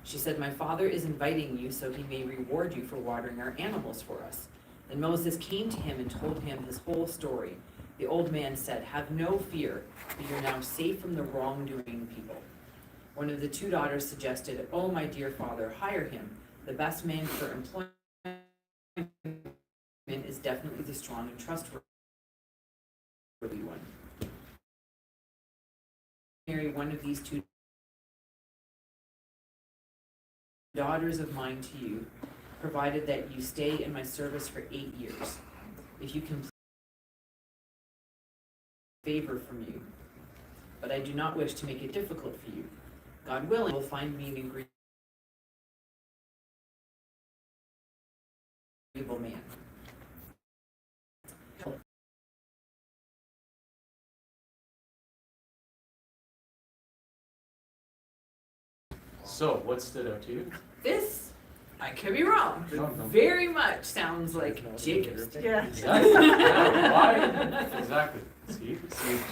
She said, "My father is inviting you so he may reward you for watering our animals for us." Then Moses came to him and told him his whole story. The old man said, "Have no fear, for you're now safe from the wrongdoing people." One of the two daughters suggested, "Oh, my dear father, hire him. The best man for employment is definitely the strong and trustworthy one. Marry one of these two daughters of mine to you, provided that you stay in my service for 8 years. If you can favor from you, but I do not wish to make it difficult for you. God willing, will find me an agreeable man." So, what stood out to you? This, I could be wrong, but No. very much sounds like Jacob's. Yeah. Exactly. Yeah, why? Exactly. See,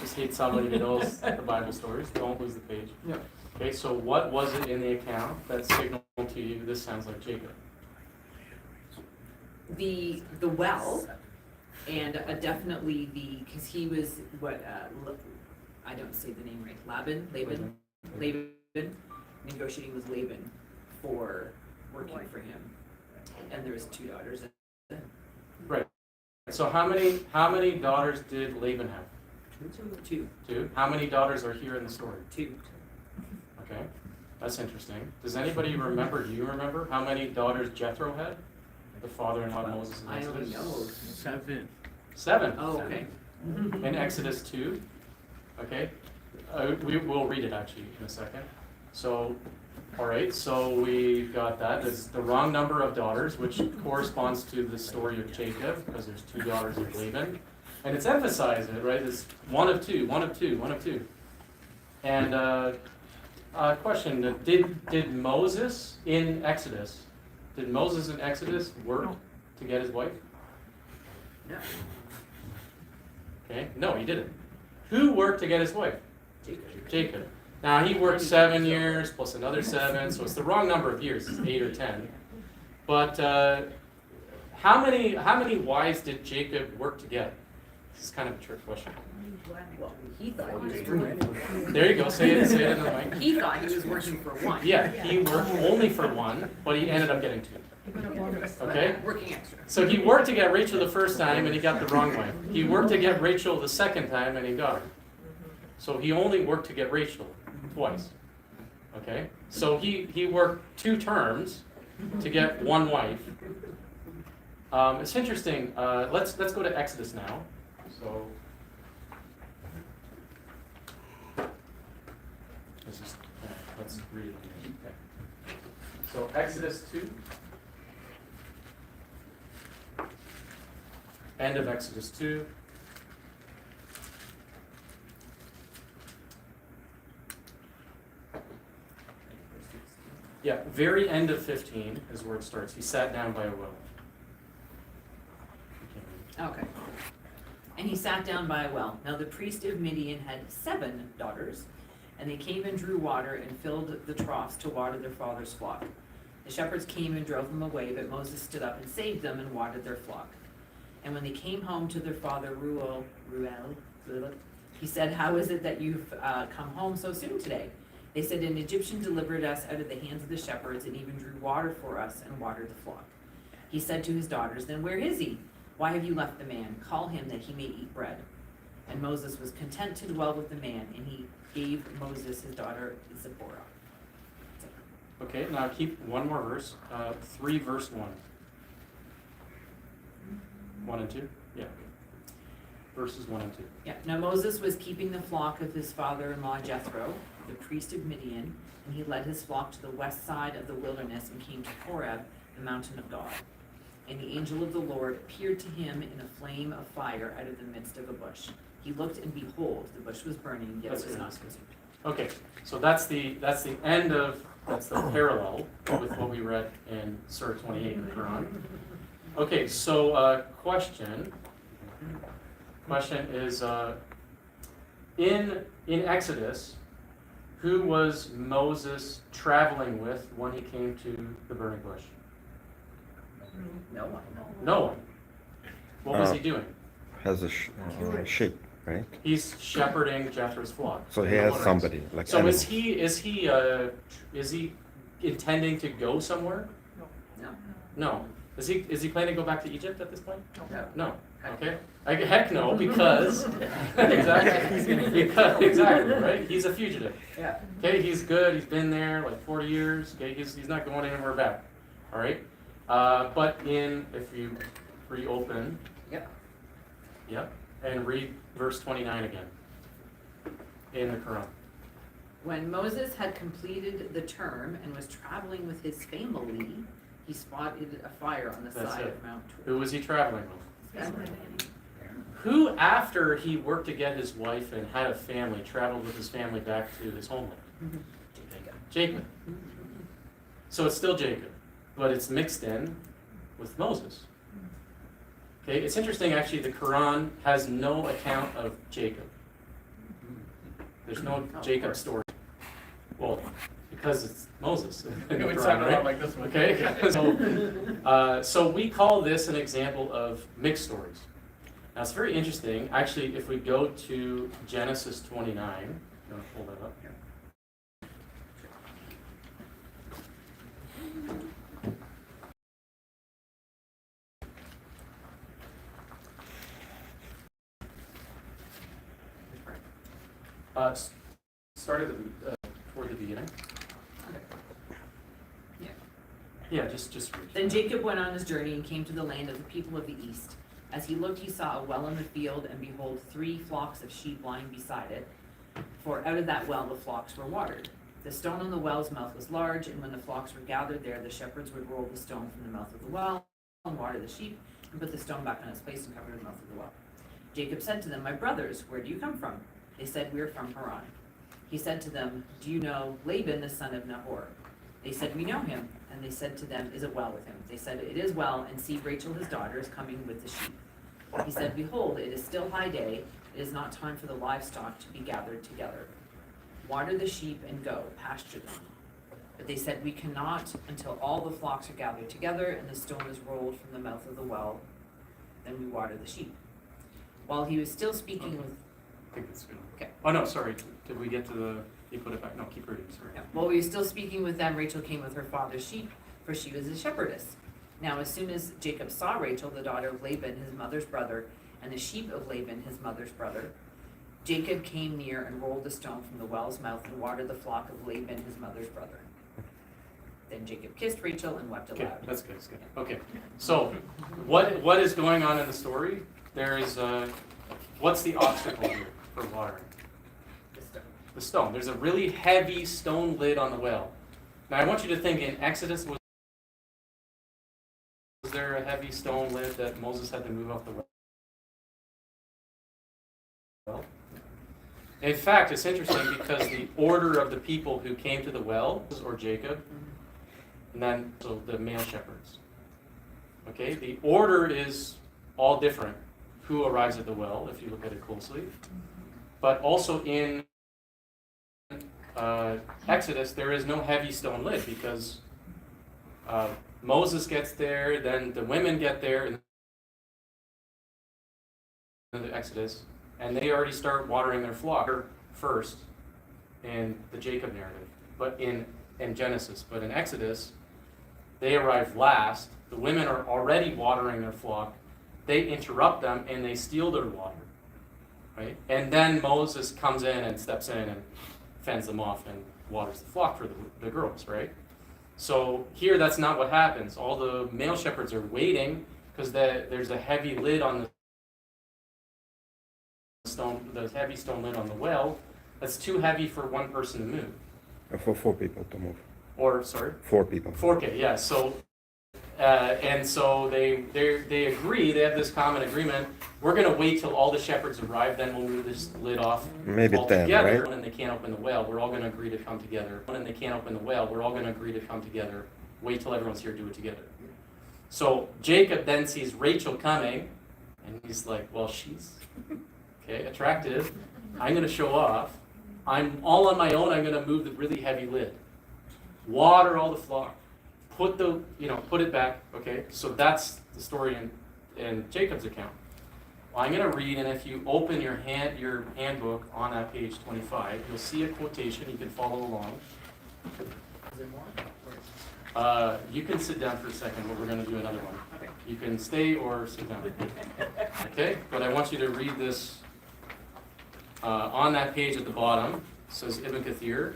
just hate somebody who knows the Bible stories. Don't lose the page. Yeah. Okay, so what was it in the account that signaled to you this sounds like Jacob? The well, and definitely because he was I don't say the name right, Laban, negotiating with Laban for working for him, and there was 2 daughters. Right. So how many daughters did Laban have? 2. 2. How many daughters are here in the story? 2. Okay, that's interesting. Does anybody remember? Do you remember how many daughters Jethro had? The father-in-law of Moses in I only Exodus. know 7. 7. Oh, okay. In Exodus 2. Okay, we'll read it actually in a second. So, all right, so we got that. There's the wrong number of daughters, which corresponds to the story of Jacob, because there's 2 daughters of Laban. And it's emphasized, right? It's one of two. And question, did Moses in Exodus work to get his wife? No. Okay, no, he didn't. Who worked to get his wife? Jacob. Jacob. Now he worked 7 years plus another 7, so it's the wrong number of years. It's 8 or 10. But how many wives did Jacob work to get? This is kind of a trick question. Well, he thought he was working. There you go. Say it in the mic. He thought he was working for one. Yeah, he worked only for one, but he ended up getting 2. Okay? Working extra. So he worked to get Rachel the first time and he got the wrong wife. He worked to get Rachel the second time and he got her. So he only worked to get Rachel twice. Okay? So he worked 2 terms to get one wife. It's interesting. Let's go to Exodus now. So let's read it. Okay. So Exodus 2. End of Exodus 2. Yeah, very end of 15 is where it starts. He sat down by a well. Okay. And he sat down by a well. Now the priest of Midian had 7 daughters, and they came and drew water and filled the troughs to water their father's flock. The shepherds came and drove them away, but Moses stood up and saved them and watered their flock. And when they came home to their father Reuel, he said, "How is it that you've come home so soon today?" They said, "An Egyptian delivered us out of the hands of the shepherds and even drew water for us and watered the flock." He said to his daughters, "Then where is he? Why have you left the man? Call him that he may eat bread." And Moses was content to dwell with the man, and he gave Moses his daughter Zipporah. Okay, now keep one more verse. 3 verse 1. 1 and 2? Yeah. Verses 1 and 2. Yeah. Now Moses was keeping the flock of his father-in-law Jethro, the priest of Midian, and he led his flock to the west side of the wilderness and came to Horeb, the mountain of God. And the angel of the Lord appeared to him in a flame of fire out of the midst of a bush. He looked, and behold, the bush was burning, yet it was not consumed. Okay, so that's the end of, that's the parallel with what we read in Surah 28 in the Qur'an. Okay, so question is, in Exodus, Who was Moses traveling with when he came to the burning bush? No one. No one. What was he doing? Has a sheep, right? He's shepherding Jethro's flock. So he has somebody like. So animals. is he intending to go somewhere? No. No. Is he planning to go back to Egypt at this point? No. No. Okay. Heck no, because exactly, right. He's a fugitive. Yeah. Okay, he's good. He's been there like 40 years. Okay, he's not going anywhere back. All right. But if you reopen. Yep. Yep. And read verse 29 again in the Qur'an. When Moses had completed the term and was traveling with his family, he spotted a fire on the That's side it. of Mount Who was he traveling with? Tabor. Who, after he worked to get his wife and had a family, traveled with his family back to his homeland? Jacob. So it's still Jacob, but it's mixed in with Moses. Okay, it's interesting actually, the Quran has no account of Jacob. There's no Jacob story. Well, because it's Moses. in the It would Quran, sound a right? lot like this one. Okay, so we call this an example of mixed stories. Now it's very interesting. Actually, if we go to Genesis 29, I'm going to pull that up here. Start at toward the beginning. Yeah. Yeah, just read. Then Jacob went on his journey and came to the land of the people of the east. As he looked, he saw a well in the field, and behold, 3 flocks of sheep lying beside it. For out of that well the flocks were watered. The stone on the well's mouth was large, and when the flocks were gathered there, the shepherds would roll the stone from the mouth of the well and water the sheep, and put the stone back on its place and cover the mouth of the well. Jacob said to them, "My brothers, where do you come from?" They said, "We are from Haran." He said to them, "Do you know Laban, the son of Nahor?" They said, "We know him." And they said to them, "Is it well with him?" They said, "It is well, and see, Rachel his daughter is coming with the sheep." He said, "Behold, it is still high day. It is not time for the livestock to be gathered together. Water the sheep and go, pasture them." But they said, "We cannot until all the flocks are gathered together and the stone is rolled from the mouth of the well. Then we water the sheep." While he was still speaking with, I think it's good. Okay. Oh no, sorry. Did we get to the? You put it back. No, keep reading. Sorry. while he was still speaking with them, Rachel came with her father's sheep, for she was a shepherdess. Now as soon as Jacob saw Rachel, the daughter of Laban, his mother's brother, and the sheep of Laban, his mother's brother, Jacob came near and rolled the stone from the well's mouth and watered the flock of Laban, his mother's brother. Then Jacob kissed Rachel and wept Okay, aloud. that's good. That's good. Okay, so what is going on in the story? There is what's the obstacle here for watering? The stone. The stone. There's a really heavy stone lid on the well. Now I want you to think in Exodus, was there a heavy stone lid that Moses had to move off the well? In fact, it's interesting because the order of the people who came to the well, or Jacob, and then so the male shepherds. Okay, the order is all different. Who arrives at the well, if you look at it closely. But also in Exodus, there is no heavy stone lid because Moses gets there, then the women get there in the Exodus, and they already start watering their flock first in the Jacob narrative, but in Genesis. But in Exodus, they arrive last. The women are already watering their flock. They interrupt them and they steal their water, right? And then Moses comes in and steps in and fends them off and waters the flock for the girls, right? So here that's not what happens. All the male shepherds are waiting because there's a heavy lid on the stone, the heavy stone lid on the well. That's too heavy for one person to move. For 4 people to move. Or, sorry? 4 people. 4K, yeah. So, and so they agree. They have this common agreement. We're going to wait till all the shepherds arrive, then we'll move this lid off. Maybe all 10, together. right? And they can't open the well. We're all going to agree to come together. And they can't open the well. We're all going to agree to come together. Wait till everyone's here, do it together. So Jacob then sees Rachel coming, and he's like, "Well, she's okay, attractive. I'm going to show off, I'm all on my own. I'm going to move the really heavy lid. Water all the flock. Put it back. Okay, so that's the story in Jacob's account. Well, I'm going to read, and if you open your handbook on that page 25, you'll see a quotation. You can follow along. Is there more? Where is You can sit down for a second, but we're going to do another one. Okay. You can stay or sit down. Okay, but I want you to read this on that page at the bottom. It says Ibn Kathir.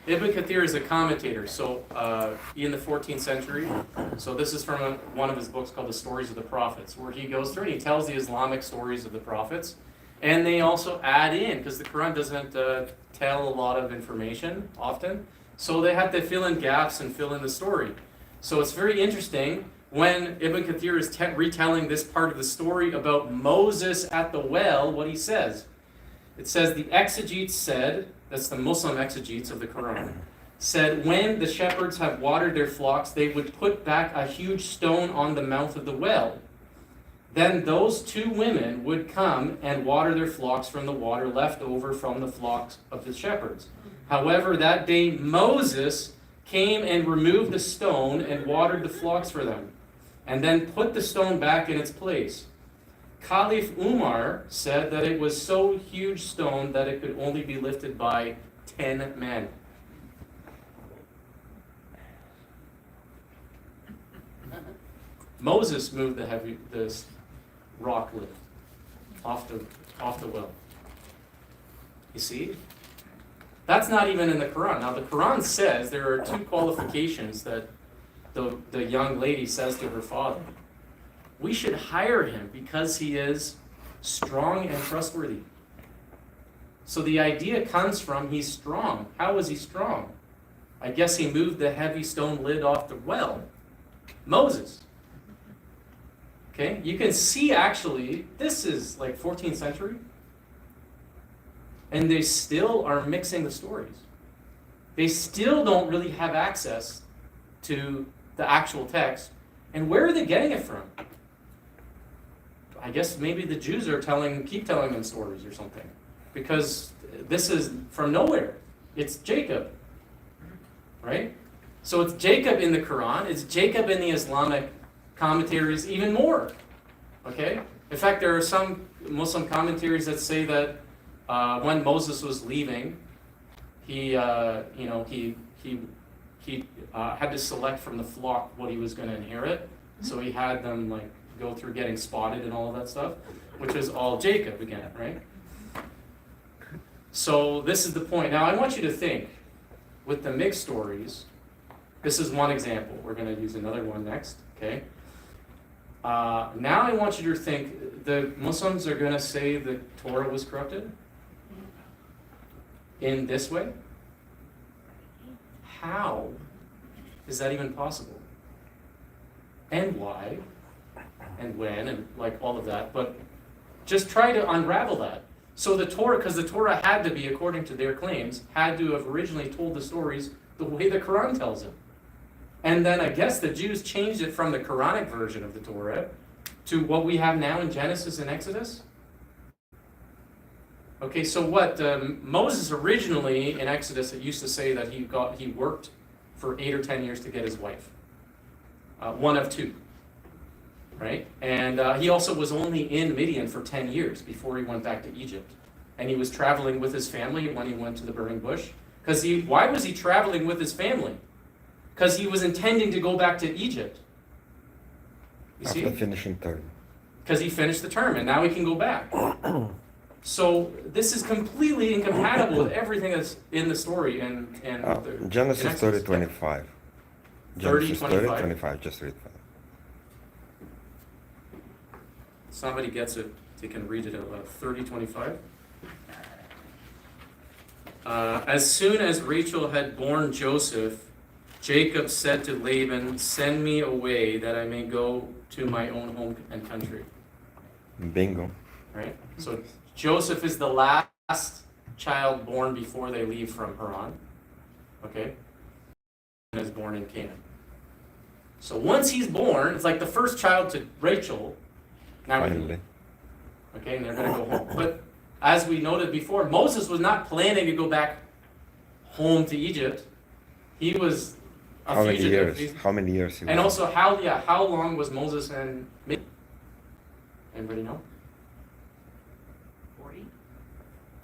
Ibn Kathir is a commentator, so in the 14th century. So this is from one of his books called The Stories of the Prophets, where he goes through and he tells the Islamic stories of the prophets. And they also add in, because the Qur'an doesn't tell a lot of information often, so they have to fill in gaps and fill in the story. So it's very interesting when Ibn Kathir is retelling this part of the story about Moses at the well, what he says. It says, the exegetes said, that's the Muslim exegetes of the Quran, said, when the shepherds have watered their flocks, they would put back a huge stone on the mouth of the well. Then those two women would come and water their flocks from the water left over from the flocks of the shepherds. However, that day Moses came and removed the stone and watered the flocks for them, and then put the stone back in its place. Caliph Umar said that it was so huge stone that it could only be lifted by 10 men. Moses moved this rock lid off the well. You see? That's not even in the Quran. Now the Quran says there are two qualifications that the young lady says to her father. We should hire him because he is strong and trustworthy. So the idea comes from he's strong. How is he strong? I guess he moved the heavy stone lid off the well. Moses. Okay, you can see actually, this is like 14th century. And they still are mixing the stories. They still don't really have access to the actual text. And where are they getting it from? I guess maybe the Jews are keep telling them stories or something. Because this is from nowhere. It's Jacob. Right? So it's Jacob in the Quran. It's Jacob in the Islamic commentaries even more. Okay? In fact, there are some Muslim commentaries that say that when Moses was leaving, he had to select from the flock what he was going to inherit. So he had them go through getting spotted and all of that stuff, which is all Jacob again, right? So this is the point. Now I want you to think, with the mixed stories, this is one example. We're going to use another one next, okay? Now I want you to think, the Muslims are going to say the Torah was corrupted in this way? How is that even possible? And why? And when? And all of that. But just try to unravel that. So the Torah, because the Torah had to be, according to their claims, had to have originally told the stories the way the Quran tells it. And then I guess the Jews changed it from the Quranic version of the Torah to what we have now in Genesis and Exodus. Okay, so what? Moses originally in Exodus, it used to say that he worked for 8 or 10 years to get his wife. One of two. Right? And he also was only in Midian for 10 years before he went back to Egypt. And he was traveling with his family when he went to the burning bush. Why was he traveling with his family? Because he was intending to go back to Egypt. You see? After finishing term. Because he finished the term and now he can go back. So this is completely incompatible with everything that's in the story and Genesis 30:25. 30:25. 30:25. Just read that. Somebody gets it, they can read it out loud. 30:25. As soon as Rachel had borne Joseph, Jacob said to Laban, "Send me away that I may go to my own home and country." Bingo. Right? So Joseph is the last child born before they leave from Haran. Okay? And is born in Canaan. So once he's born, it's like the first child to Rachel. Now Finally. okay, and they're going to go home. But as we noted before, Moses was not planning to go back home to Egypt. He was a How many fugitive. years? How many years? He And was? also, how long was Moses in Midian? Anybody know? 40?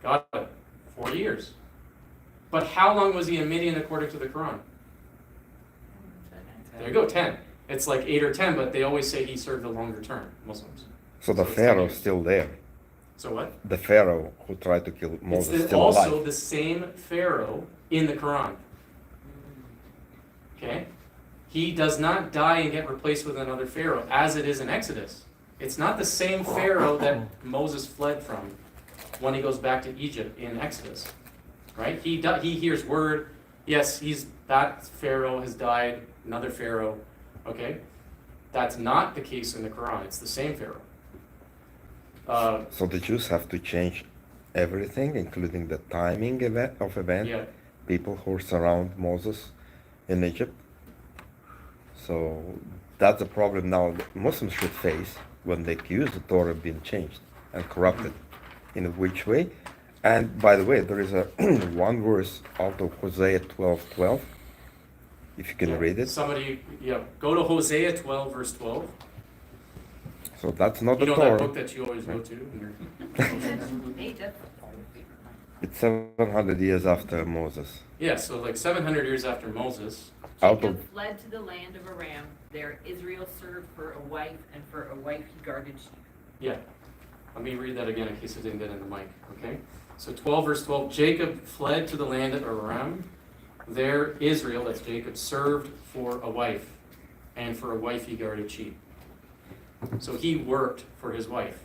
Got it. 40 years. But how long was he in Midian according to the Quran? There you go, 10. It's like 8 or 10, but they always say he served a longer term, Muslims. So the So it's 10 Pharaoh's years. still there. So what? The Pharaoh who tried to kill Moses It's still also alive. the same Pharaoh in the Quran. Okay? He does not die and get replaced with another Pharaoh, as it is in Exodus. It's not the same Pharaoh that Moses fled from when he goes back to Egypt in Exodus. Right? He hears word, yes, that Pharaoh has died, another Pharaoh. Okay? That's not the case in the Quran. It's the same Pharaoh. So the Jews have to change everything, including the timing of event. Yeah. People who surround Moses in Egypt. So that's the problem now Muslims should face when they accuse the Torah of being changed and corrupted. In which way? And by the way, there is a one verse out of Hosea 12:12. If you can read it. Somebody, go to Hosea 12, verse 12. So that's not You the know that Torah. book that you always go to? It's 700 years after Moses. Yeah, so like 700 years after Moses. Out Jacob of fled to the land of Aram. There Israel served for a wife, and for a wife he guarded sheep. Yeah. Let me read that again in case it didn't get in the mic, okay? So 12 verse 12, Jacob fled to the land of Aram. There Israel, that's Jacob, served for a wife, and for a wife he guarded sheep. So he worked for his wife.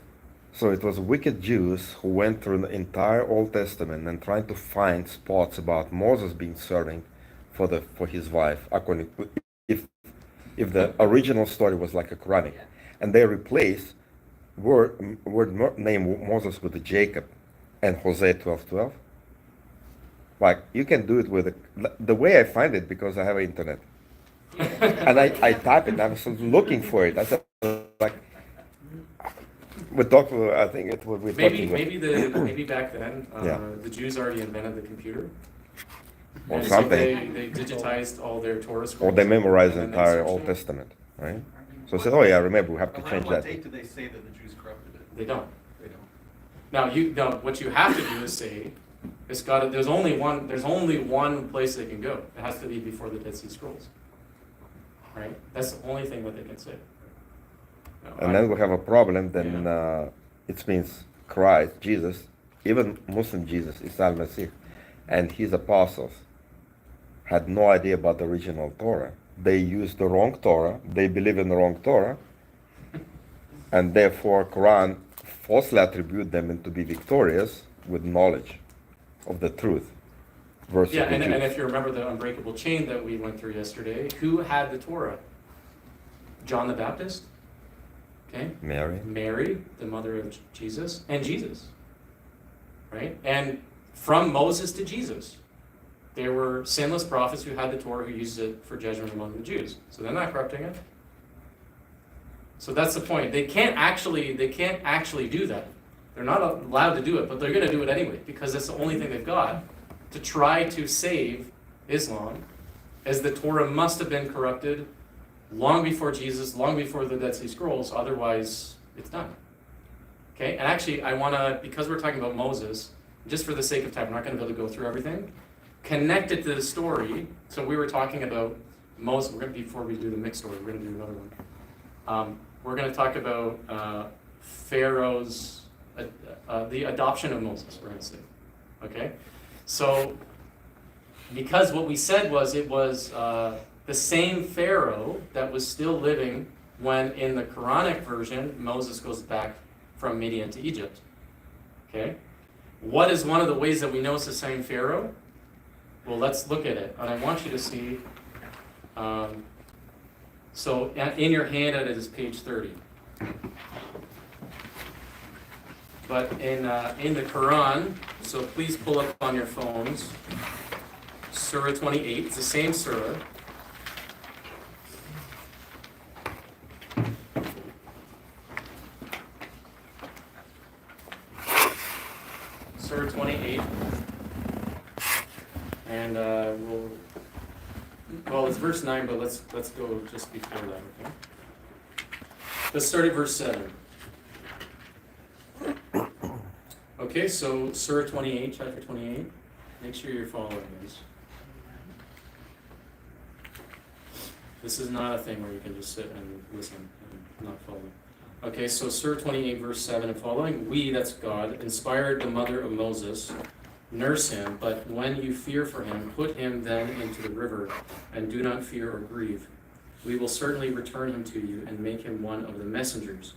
So it was wicked Jews who went through the entire Old Testament and trying to find spots about Moses being serving for his wife, according to, if the original story was like a Quranic, and they replaced name Moses with Jacob and Hosea 12:12. Like you can do it with the way I find it because I have internet, and I type it. I was looking for it. I said like. With Dr. I think it would be Maybe back then Yeah. the Jews already invented the computer. Or And something. So they digitized all their Torah Or scrolls. they memorized the and then entire searched Old it. Testament, right? So I said, oh yeah, remember, we have to change Around what that. date do they say that the Jews corrupted it? They don't. They don't. Now what you have to do is say there's only one place they can go. It has to be before the Dead Sea Scrolls. Right? That's the only thing that they can say. And then we have a problem, then it means Christ, Jesus, even Muslim Jesus, Isa al-Masih, and his apostles had no idea about the original Torah. They used the wrong Torah, they believe in the wrong Torah, and therefore Quran falsely attribute them to be victorious with knowledge of the truth. Versus Yeah, the and Jews. if you remember the unbreakable chain that we went through yesterday, who had the Torah? John the Baptist? Okay. Mary, the mother of Jesus, and Jesus. Right? And from Moses to Jesus, there were sinless prophets who had the Torah who used it for judgment among the Jews. So they're not corrupting it. So that's the point. They can't actually do that. They're not allowed to do it, but they're going to do it anyway because that's the only thing they've got to try to save Islam, as the Torah must have been corrupted long before Jesus, long before the Dead Sea Scrolls, otherwise it's done. Okay, and actually I want to, because we're talking about Moses, just for the sake of time, we're not going to be able to go through everything, connect it to the story. So we were talking about Moses, before we do the mixed story, we're going to do another one. We're going to talk about Pharaoh's, the adoption of Moses, we're going to say. Okay, so because what we said was it was the same Pharaoh that was still living when in the Quranic version, Moses goes back from Midian to Egypt. Okay? What is one of the ways that we know it's the same Pharaoh? Well, let's look at it. And I want you to see, so in your handout it is page 30. But in the Quran, so please pull up on your phones, Surah 28, it's the same Surah. it's verse 9, but let's go just before that, okay? Let's start at verse 7. Okay, so Surah 28, chapter 28. Make sure you're following this. This is not a thing where you can just sit and listen and not follow. Okay, so Surah 28, verse 7 and following. We, that's God, inspired the mother of Moses, nurse him, but when you fear for him, put him then into the river, and do not fear or grieve. We will certainly return him to you and make him one of the messengers.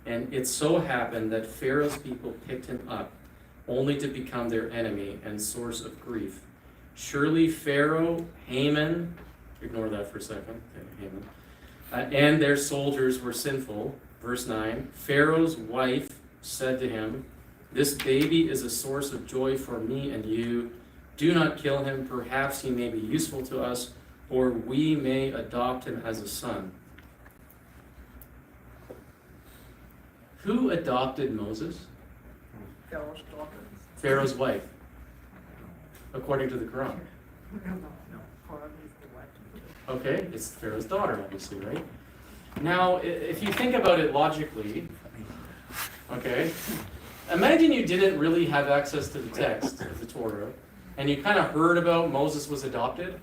And it so happened that Pharaoh's people picked him up, only to become their enemy and source of grief. Surely Pharaoh, Haman, ignore that for a second, Haman, and their soldiers were sinful. Verse 9, Pharaoh's wife said to him, this baby is a source of joy for me and you. Do not kill him, perhaps he may be useful to us, or we may adopt him as a son. Who adopted Moses? Pharaoh's daughter. Pharaoh's wife, according to the Quran. No, Quran is the wife. Okay, it's Pharaoh's daughter, obviously, right? Now, if you think about it logically, okay, imagine you didn't really have access to the text of the Torah, and you kind of heard about Moses was adopted,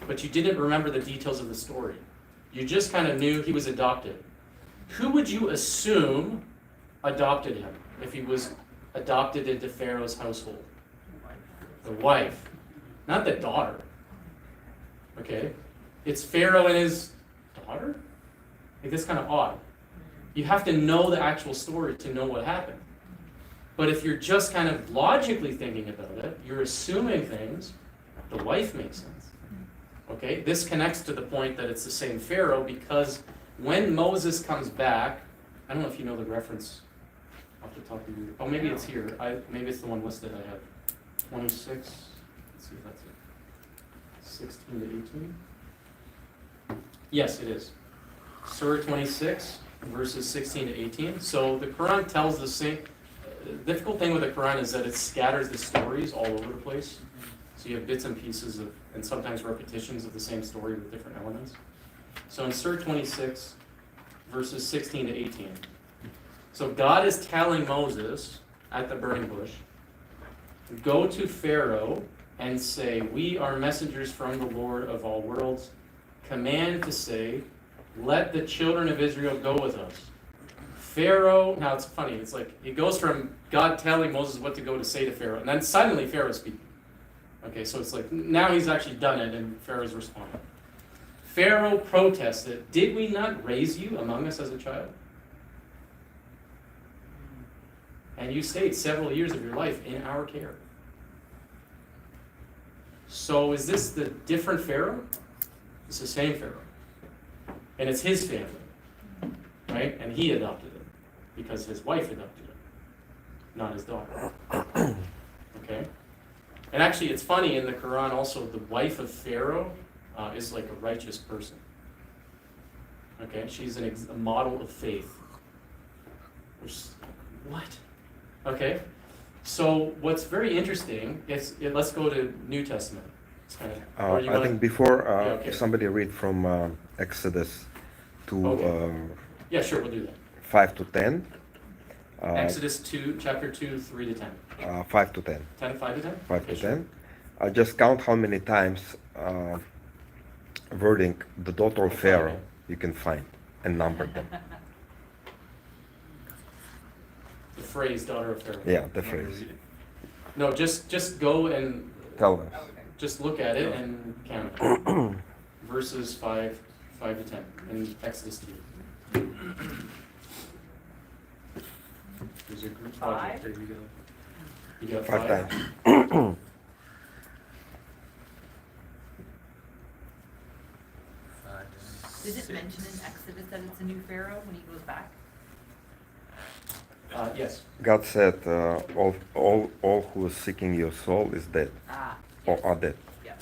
but you didn't remember the details of the story. You just kind of knew he was adopted. Who would you assume adopted him if he was adopted into Pharaoh's household? The wife, not the daughter. Okay? It's Pharaoh and his daughter? Like, that's kind of odd. You have to know the actual story to know what happened. But if you're just kind of logically thinking about it, you're assuming things, the wife makes sense. Okay? This connects to the point that it's the same Pharaoh, because when Moses comes back, I don't know if you know the reference off the top of your... Oh, maybe it's here. Maybe it's the one listed I have. 26. Let's see if that's it. 16 to 18. Yes, it is. Surah 26, verses 16 to 18. So the Quran tells the same... The difficult thing with the Quran is that it scatters the stories all over the place. So you have bits and pieces of, and sometimes repetitions of the same story with different elements. So in Surah 26, verses 16 to 18. So God is telling Moses at the burning bush, go to Pharaoh and say, we are messengers from the Lord of all worlds. Command to say, let the children of Israel go with us. Pharaoh, now it's funny, it's like, it goes from God telling Moses what to go to say to Pharaoh, and then suddenly Pharaoh's speaking. Okay, so it's like, now he's actually done it, and Pharaoh's responding. Pharaoh protested, did we not raise you among us as a child? And you stayed several years of your life in our care. So is this the different Pharaoh? It's the same Pharaoh. And it's his family, right? And he adopted him because his wife adopted him, not his daughter. Okay? And actually, it's funny, in the Quran also, the wife of Pharaoh is like a righteous person. Okay? She's a model of faith. Which, what? Okay? So what's very interesting is, let's go to New Testament. I think before, okay. if somebody read from Exodus to Okay. Yeah, sure, we'll do that. 5 to 10. Exodus 2, chapter 2, 3 to 10. 5 to 10. 5 to 10? 5 Okay, to sure. 10. Just count how many times wording the daughter of Pharaoh you can find and number them. The phrase daughter of Pharaoh. Yeah, the phrase. No, just go and Tell us. just look at it and count it. Verses 5 to 10 in Exodus 2. There's a group project. There you go. You got 5 5? times. Did it mention in Exodus that it's a new Pharaoh when he goes back? Yes. God said, all who is seeking your soul is dead, or are dead. Yeah.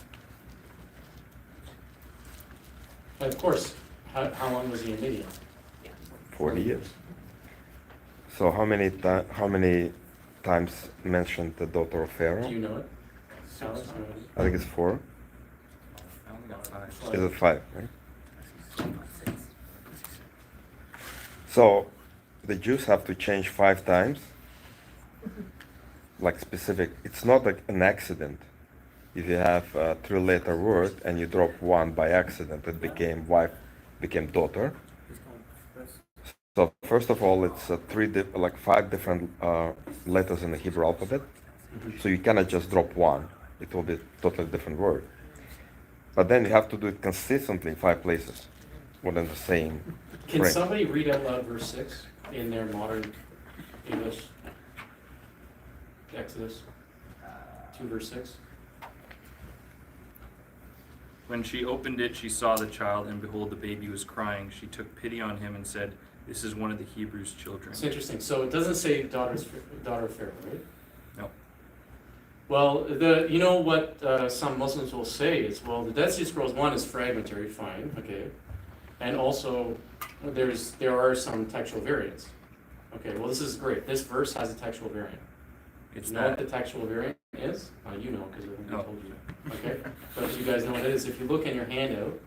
But of course, how long was he in Midian? 40 years. So how many times mentioned the daughter of Pharaoh? Do you know it? Alex, you know it? I think it's 4. I only got 5. Is it 5, right? So the Jews have to change 5 times, like specific. It's not like an accident. If you have a 3-letter word and you drop 1 by accident, it became wife, became daughter. So first of all, it's 5 different letters in the Hebrew alphabet. So you cannot just drop 1. It will be a totally different word. But then you have to do it consistently in 5 places within the same Can frame. somebody read out loud verse 6 in their modern English? Exodus 2 verse 6. When she opened it, she saw the child, and behold, the baby was crying. She took pity on him and said, "This is one of the Hebrews' children." It's interesting. So it doesn't say daughter of Pharaoh, right? No. Well, you know what some Muslims will say is, well, the Dead Sea Scrolls 1 is fragmentary, fine, okay, and also there are some textual variants. Okay, well, this is great. This verse has a textual variant. It's You know what that. the textual variant is? You know, because I No. told you. Okay, but you guys know what it is. If you look in your handout,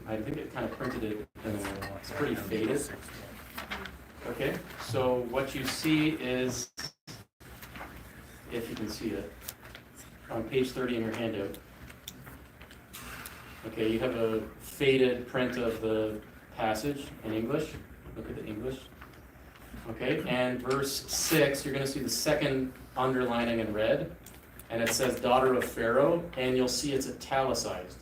I think it kind of printed it. It's pretty faded. Okay, so what you see is, if you can see it, on page 30 in your handout. Okay, you have a faded print of the passage in English. Look at the English. Okay, and verse 6, you're going to see the second underlining in red, and it says daughter of Pharaoh, and you'll see it's italicized.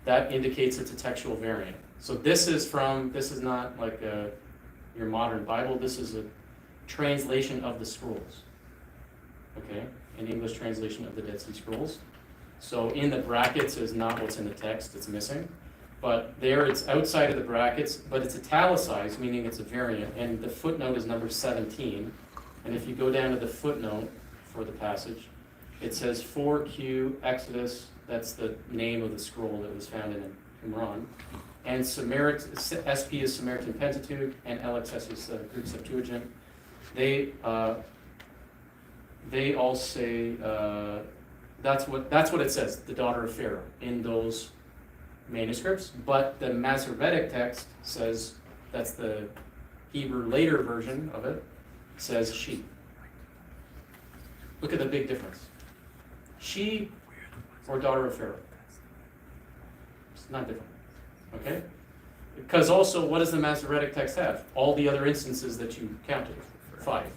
That indicates it's a textual variant. So this is not like your modern Bible, this is a translation of the scrolls. Okay, an English translation of the Dead Sea Scrolls. So in the brackets is not what's in the text, it's missing. But there it's outside of the brackets, but it's italicized, meaning it's a variant. And the footnote is number 17. And if you go down to the footnote for the passage, it says 4Q Exodus, that's the name of the scroll that was found in Qumran. And SP is Samaritan Pentateuch, and LXS is Greek Septuagint. They all say that's what it says, the daughter of Pharaoh, in those manuscripts. But the Masoretic text says, that's the Hebrew later version of it, says she. Look at the big difference. She or daughter of Pharaoh. It's not different. Okay? Because also, what does the Masoretic text have? All the other instances that you counted. 5.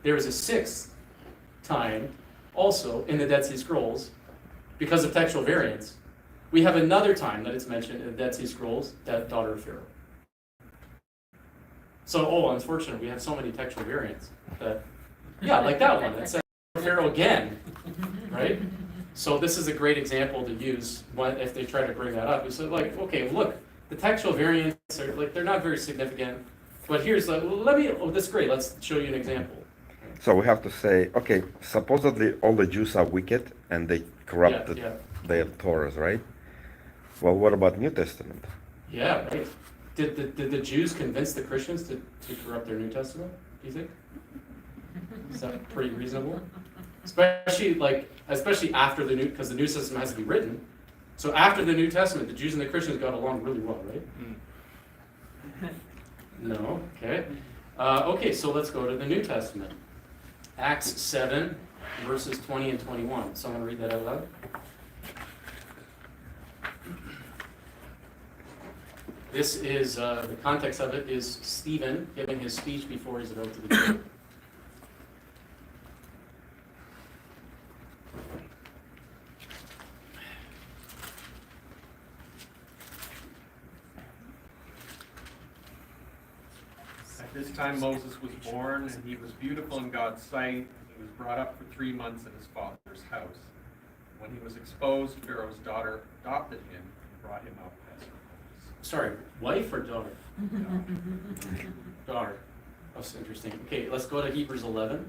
There is a 6th time also in the Dead Sea Scrolls, because of textual variants. We have another time that it's mentioned in the Dead Sea Scrolls, that daughter of Pharaoh. So, unfortunately, we have so many textual variants that, yeah, like that one, that says Pharaoh again, right? So this is a great example to use if they try to bring that up. It's like, okay, look, the textual variants are like, they're not very significant, but here's like, that's great, let's show you an example. So we have to say, okay, supposedly all the Jews are wicked and they corrupted their Torahs, right? Well, what about New Testament? Yeah, right. Did the Jews convince the Christians to corrupt their New Testament, do you think? Is that pretty reasonable? Especially after because the New Testament has to be written. So after the New Testament, the Jews and the Christians got along really well, right? No, okay. Okay, so let's go to the New Testament. Acts 7, verses 20 and 21. Someone read that out loud. This is, the context of it is Stephen giving his speech before he's about to be killed. At this time Moses was born, and he was beautiful in God's sight. He was brought up for 3 months in his father's house. When he was exposed, Pharaoh's daughter adopted him and brought him up as her own. Sorry, wife or daughter? Daughter. That's interesting. Okay, let's go to Hebrews 11.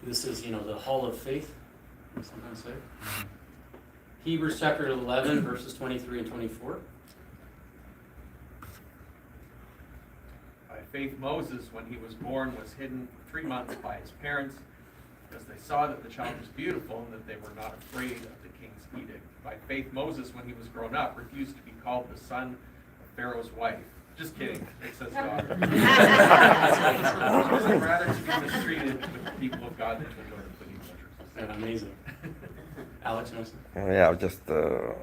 This is, the hall of faith, I sometimes say. Hebrews chapter 11, verses 23 and 24. By faith Moses, when he was born, was hidden for 3 months by his parents because they saw that the child was beautiful and that they were not afraid of the king's edict. By faith, Moses, when he was grown up, refused to be called the son of Pharaoh's wife. Just kidding, it says daughter. Rather to be mistreated with the people of God than to enjoy the fleeting pleasures. Amazing. Alex, you want to say? Yeah, just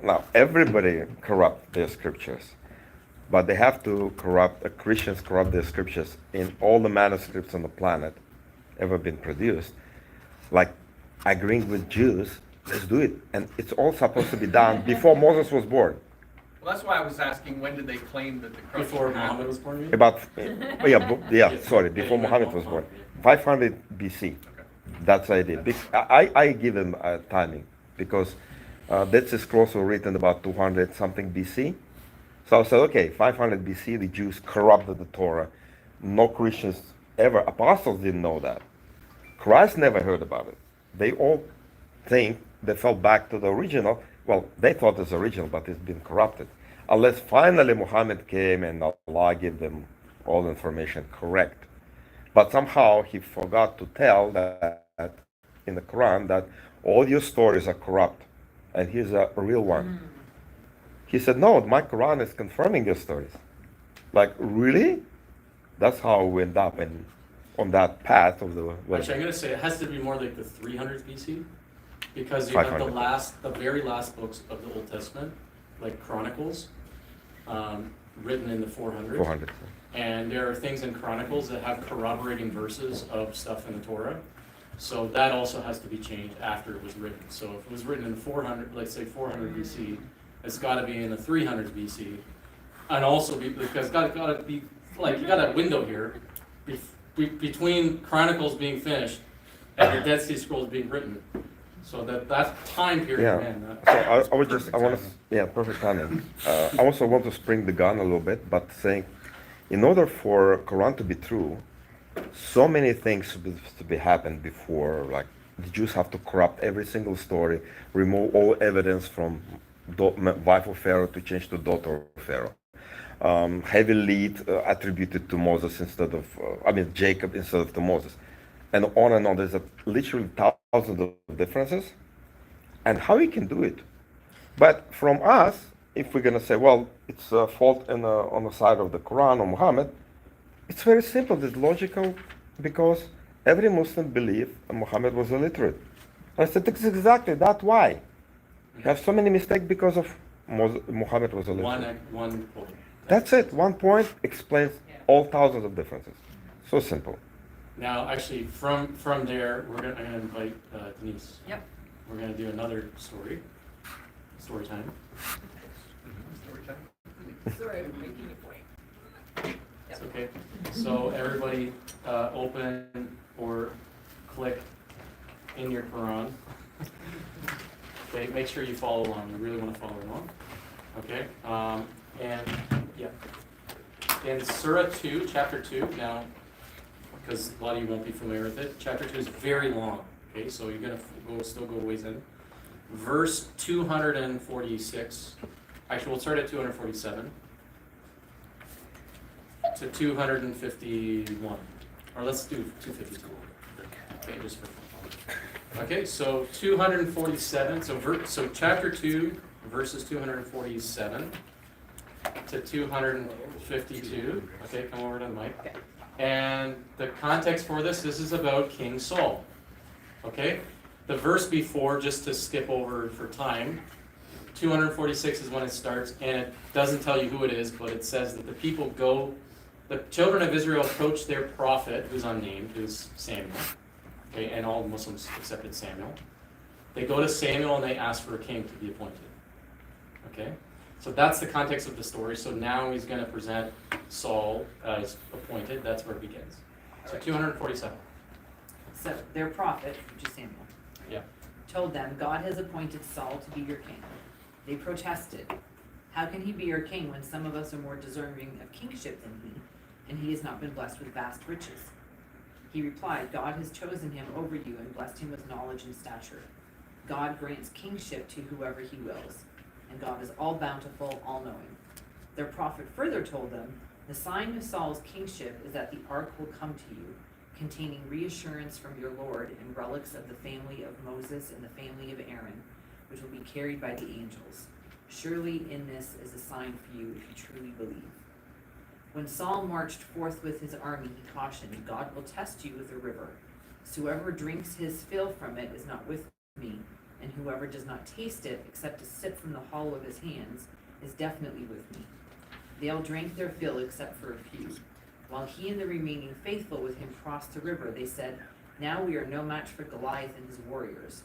now everybody corrupt their scriptures, but they have to corrupt. Christians corrupt their scriptures in all the manuscripts on the planet ever been produced. Like agreeing with Jews, let's do it, and it's all supposed to be done before Moses was born. Well, that's why I was asking, when did they claim that the corruption Before happened? Muhammad was born, maybe? About sorry, before Muhammad was born, 500 BC. That's the idea. I give them timing because Dead Sea Scrolls were written about 200 something BC. So I said, okay, 500 BC, the Jews corrupted the Torah. No Christians ever, apostles didn't know that. Christ never heard about it. They all think they fell back to the original. Well, they thought it's original, but it's been corrupted. Unless finally Muhammad came and Allah gave them all the information correct. But somehow he forgot to tell that in the Quran that all your stories are corrupt, and here's a real one. He said, no, my Quran is confirming your stories. Like, really? That's how we end up on that path of the... Actually, I'm going to say it has to be more like the 300s BC, because you have 500. the very last books of the Old Testament, like Chronicles, written in the 400s. 400. And there are things in Chronicles that have corroborating verses of stuff in the Torah. So that also has to be changed after it was written. So if it was written in 400, let's say 400 BC, it's got to be in the 300s BC, and also because got to be like you got a window here between Chronicles being finished and the Dead Sea Scrolls being written. So that time period, Yeah. man. So I want to, perfect timing. I also want to spring the gun a little bit, but saying, in order for Quran to be true, so many things to be happened before, like the Jews have to corrupt every single story, remove all evidence from wife of Pharaoh to change to daughter of Pharaoh. Heavy lead attributed to Moses instead of, Jacob instead of to Moses. And on and on, there's literally thousands of differences. And how he can do it? But from us, if we're going to say, well, it's a fault on the side of the Quran or Muhammad, it's very simple. It's logical because every Muslim believes Muhammad was illiterate. I said, it's exactly that's why. You have so many mistakes because of Muhammad was illiterate. One quote. That's it. One point explains all thousands of differences. So simple. Now, actually, from there, I'm going to invite Denise. Yep. We're going to do another story time. Story time. Sorry, I'm making a point. It's okay. So everybody open or click in your Quran. Okay, make sure you follow along. You really want to follow along. Okay. In Surah 2, chapter 2, now, because a lot of you won't be familiar with it, chapter 2 is very long. Okay, so you're going to still go ways in. Verse 246. Actually, we'll start at 247 to 251. Or let's do 252. Okay, just for fun. Okay, so 247. So chapter 2, verses 247 to 252. Okay, come over to the mic. Okay. And the context for this is about King Saul. Okay? The verse before, just to skip over for time, 246 is when it starts, and it doesn't tell you who it is, but it says that the children of Israel approached their prophet, who's unnamed, who's Samuel. Okay, and all Muslims accepted Samuel. They go to Samuel and they ask for a king to be appointed. Okay? So that's the context of the story. So now he's going to present Saul as appointed. That's where it begins. So 247. So their prophet, which is Samuel, Yeah. told them, God has appointed Saul to be your king. They protested. How can he be your king when some of us are more deserving of kingship than he, and he has not been blessed with vast riches? He replied, God has chosen him over you and blessed him with knowledge and stature. God grants kingship to whoever he wills, and God is all bountiful, all-knowing. Their prophet further told them, the sign of Saul's kingship is that the ark will come to you. containing reassurance from your Lord and relics of the family of Moses and the family of Aaron, which will be carried by the angels. Surely in this is a sign for you if you truly believe. When Saul marched forth with his army, he cautioned, God will test you with a river. So whoever drinks his fill from it is not with me, and whoever does not taste it, except to sip from the hollow of his hands, is definitely with me. They all drank their fill except for a few. While he and the remaining faithful with him crossed the river, they said, now we are no match for Goliath and his warriors.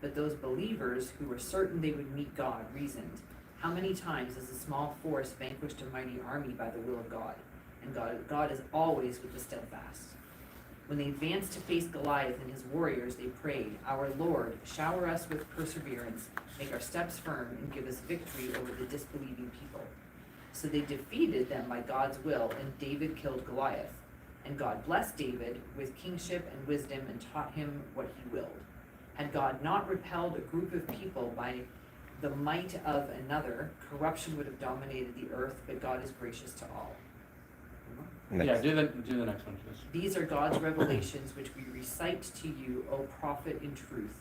But those believers who were certain they would meet God reasoned, how many times has a small force vanquished a mighty army by the will of God? And God is always with the steadfast. When they advanced to face Goliath and his warriors, they prayed, our Lord, shower us with perseverance, make our steps firm, and give us victory over the disbelieving people. So they defeated them by God's will, and David killed Goliath. And God blessed David with kingship and wisdom and taught him what he willed. Had God not repelled a group of people by the might of another, corruption would have dominated the earth, but God is gracious to all. Next. Yeah, do the next one, please. These are God's revelations which we recite to you, O prophet, in truth,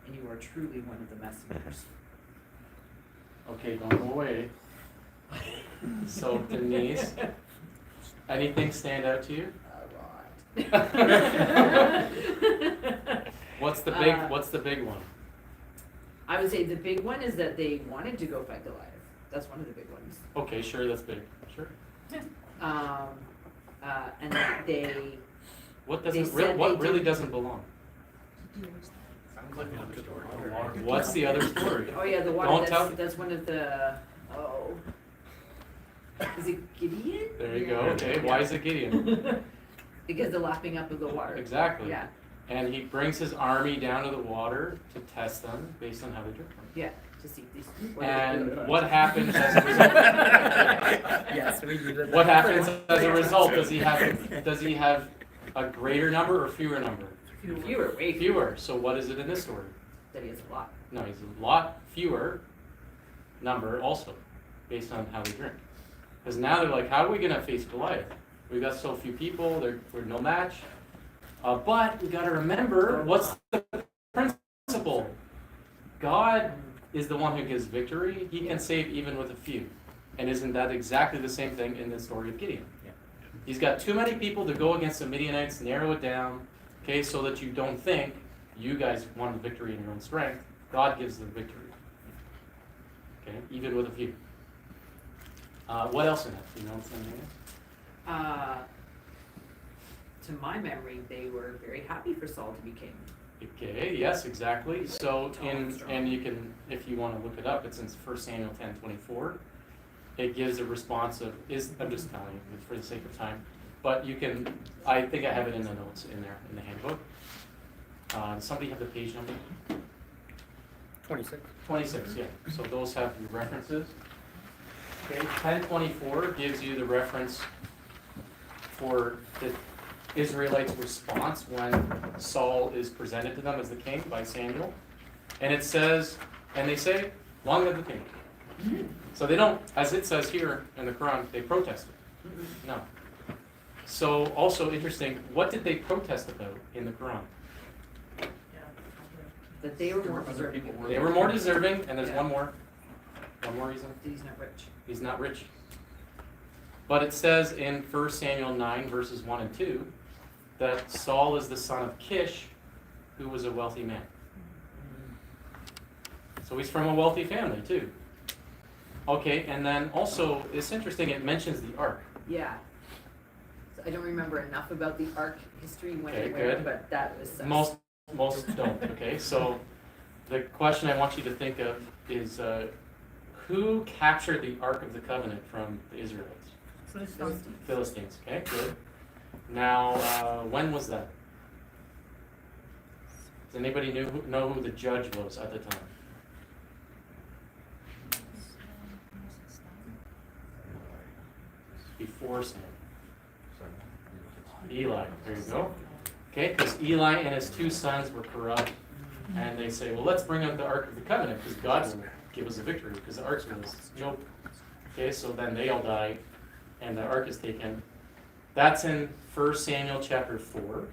and you are truly one of the messengers. Okay, don't go away. So Denise, anything stand out to you? What's the big one? I would say the big one is that they wanted to go fight Goliath. That's one of the big ones. Okay, sure, that's big. Sure. And that they What They doesn't said what they really didn't- doesn't belong? Sounds like another story. What's the other story? Oh yeah, the water. Don't tell- That's one of the. Oh. Is it Gideon? There you go. Okay, why is it Gideon? Because the lapping up of the water. Exactly. Yeah, And he brings his army down to the water to test them based on how they drink them. yeah. To see these. And what happens as a result? Yes, we did it. What happens as a result? Does he have a greater number or fewer number? Fewer, way fewer. Fewer. So what is it in this story? That he has a lot. No, he's a lot fewer number also, based on how they drink. Because now they're like, how are we going to face Goliath? We've got so few people, we're no match. But we got to remember, what's the principle? God is the one who gives victory. He can save even with a few. And isn't that exactly the same thing in the story of Gideon? Yeah. He's got too many people to go against the Midianites, narrow it down, okay, so that you don't think you guys won the victory in your own strength. God gives the victory. Okay, even with a few. What else in it? Do you know what's in there? To my memory, they were very happy for Saul to be king. Okay, yes, exactly. So and you can, if you want to look it up, it's in 1 Samuel 10:24. It gives a response of, I'm just telling you for the sake of time, but you can, I think I have it in the notes in there, in the handbook. Does somebody have the page number? 26. 26, yeah. So those have your references. Okay, 1024 gives you the reference for the Israelites' response when Saul is presented to them as the king by Samuel. And it says, and they say, long live the king. So they don't, as it says here in the Quran, they protested. No. So also interesting, what did they protest about in the Quran? That they were more Other deserving. people were- They were more deserving, and there's Yeah. one more reason. That he's not rich. He's not rich. But it says in 1 Samuel 9, verses 1 and 2, that Saul is the son of Kish, who was a wealthy man. So he's from a wealthy family, too. Okay, and then also, it's interesting, it mentions the ark. Yeah. So I don't remember enough about the ark history when Okay, it went, good. but that was Most don't, okay? So the question I want you to think of is, who captured the Ark of the Covenant from the Israelites? Philistines, okay, good. Now, when was that? Does anybody know who the judge was at the time? Before Samuel. Eli, there you go. Okay, because Eli and his two sons were corrupt, and they say, well, let's bring up the Ark of the Covenant, because God will give us a victory, because the Ark's with us. Nope. Okay, so then they all die, and the Ark is taken. That's in 1 Samuel chapter 4.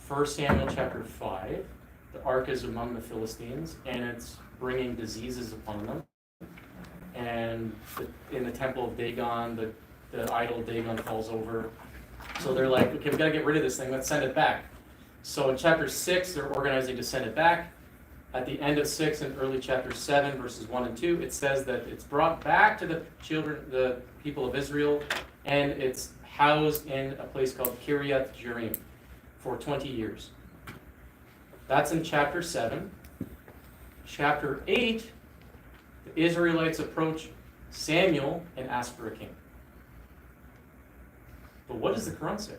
1 Samuel chapter 5. The ark is among the Philistines, and it's bringing diseases upon them. And in the temple of Dagon, the idol Dagon falls over. So they're like, okay, we got to get rid of this thing. Let's send it back. So in chapter 6, they're organizing to send it back. At the end of 6 and early chapter 7, verses 1 and 2, it says that it's brought back to the people of Israel, and it's housed in a place called Kiriath Jearim for 20 years. That's in chapter 7. Chapter 8, the Israelites approach Samuel and ask for a king. But what does the Quran say?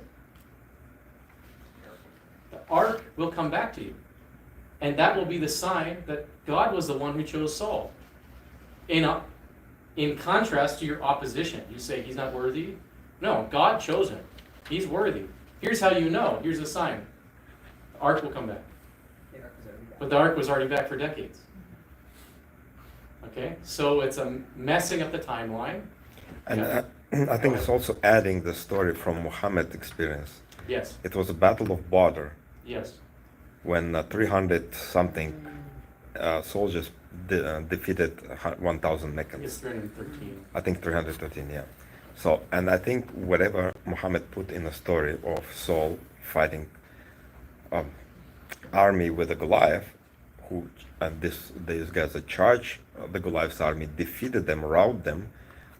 The ark will come back to you. And that will be the sign that God was the one who chose Saul. In contrast to your opposition, you say he's not worthy. No, God chose him. He's worthy. Here's how you know. Here's the sign. The ark will come back. But the ark was already back for decades. Okay? So it's a messing up the timeline. And Yeah. I think it's also adding the story from Muhammad's experience. Yes. It was a battle of Badr Yes. when 300 something soldiers defeated 1,000 It's Meccans. 313. I think 313, yeah. So, and I think whatever Muhammad put in the story of Saul fighting army with a Goliath, who and these guys that charged the Goliath's army, defeated them, routed them.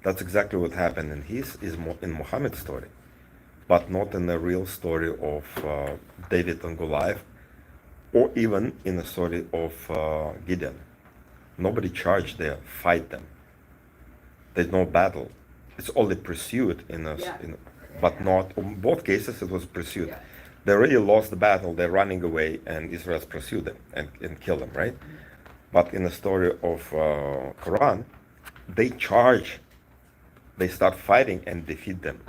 That's exactly what happened in Muhammad's story, but not in the real story of David and Goliath, or even in the story of Gideon. Nobody charged there, fight them. There's no battle. It's only pursuit but not, in both cases it was pursuit. Yeah. They already lost the battle, they're running away, and Israel's pursued them and kill them, right? But in the story of Quran, they charge, they start fighting and defeat them.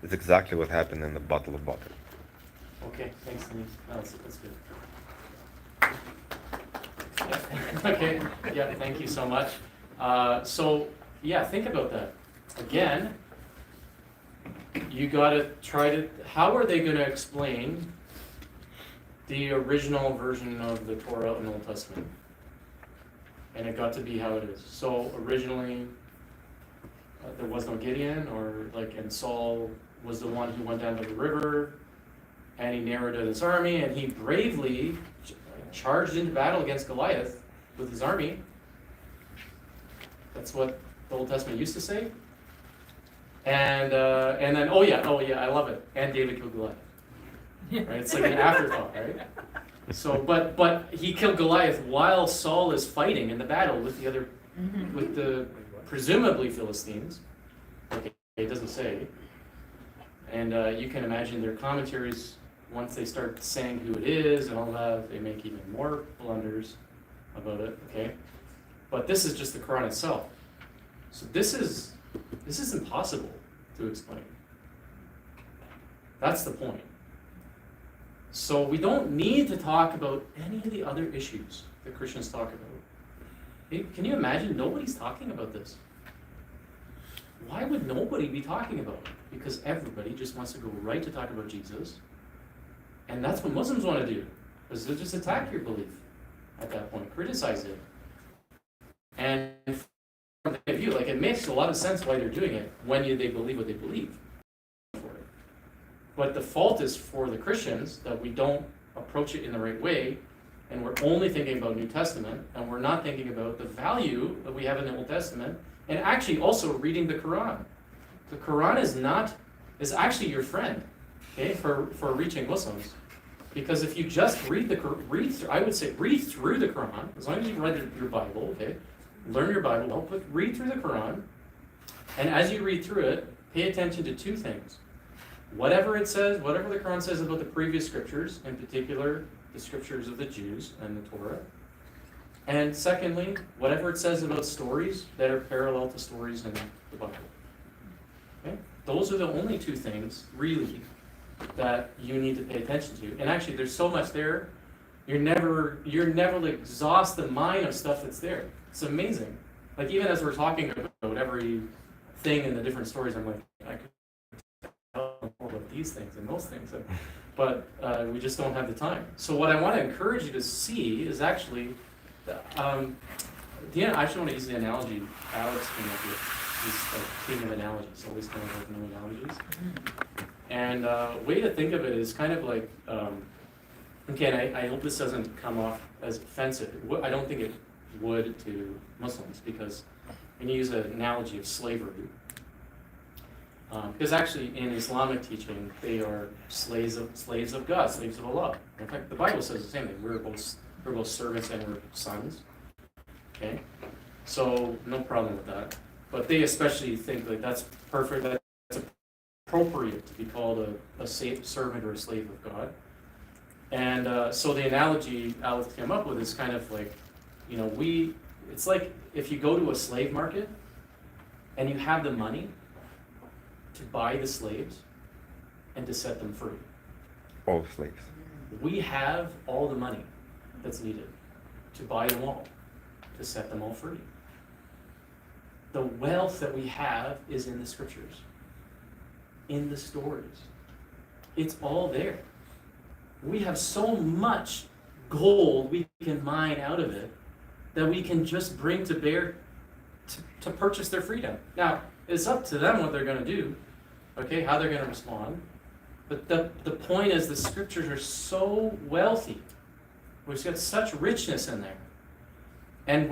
It's exactly what happened in the Battle of Badr. Okay, thanks, Denise. No, that's good. Yeah. Okay, yeah, thank you so much. So, yeah, think about that. Again, you gotta try to, how are they gonna explain the original version of the Torah and Old Testament? And it got to be how it is. So originally, there was no Gideon, and Saul was the one who went down to the river, and he narrowed his army, and he bravely charged into battle against Goliath with his army. That's what the Old Testament used to say. And then, oh yeah, I love it. And David killed Goliath. Right? It's like an afterthought, right? So, but he killed Goliath while Saul is fighting in the battle with the presumably Philistines. Okay, it doesn't say. And you can imagine their commentaries, once they start saying who it is and all that, they make even more blunders about it, okay? But this is just the Quran itself. So this is impossible to explain. That's the point. So we don't need to talk about any of the other issues that Christians talk about. Can you imagine? Nobody's talking about this. Why would nobody be talking about it? Because everybody just wants to go right to talk about Jesus. And that's what Muslims want to do, is to just attack your belief at that point, criticize it. And from their view, it makes a lot of sense why they're doing it when they believe what they believe. But the fault is for the Christians that we don't approach it in the right way, and we're only thinking about New Testament, and we're not thinking about the value that we have in the Old Testament, and actually also reading the Quran. The Quran is actually your friend, okay, for reaching Muslims. Because if you just read through the Quran, as long as you read your Bible, okay, learn your Bible, but read through the Quran, and as you read through it, pay attention to two things. Whatever it says, whatever the Quran says about the previous scriptures, in particular the scriptures of the Jews and the Torah. And secondly, whatever it says about stories that are parallel to stories in the Bible. Okay? Those are the only two things, really, that you need to pay attention to. And actually, there's so much there, you're never exhaust the mine of stuff that's there. It's amazing. Even as we're talking about every thing in the different stories, I'm like, I could tell more about these things and those things. And but we just don't have the time. So what I want to encourage you to see is actually, I actually want to use the analogy Alex came up with. He's a king of analogies, always coming up with new analogies. And way to think of it is kind of like, okay, and I hope this doesn't come off as offensive. I don't think it would to Muslims, because when you use an analogy of slavery, because actually in Islamic teaching, they are slaves of God, slaves of Allah. In fact, the Bible says the same thing. We're both servants and we're sons. Okay, so no problem with that. But they especially think like that's perfect. That's appropriate to be called a servant or a slave of God. And so the analogy Alex came up with is kind of like, it's like if you go to a slave market and you have the money to buy the slaves and to set them free. All slaves. We have all the money that's needed to buy them all, to set them all free. The wealth that we have is in the scriptures, in the stories. It's all there. We have so much gold we can mine out of it that we can just bring to bear to purchase their freedom. Now, it's up to them what they're going to do, okay, how they're going to respond. But the point is the scriptures are so wealthy. We've got such richness in there. And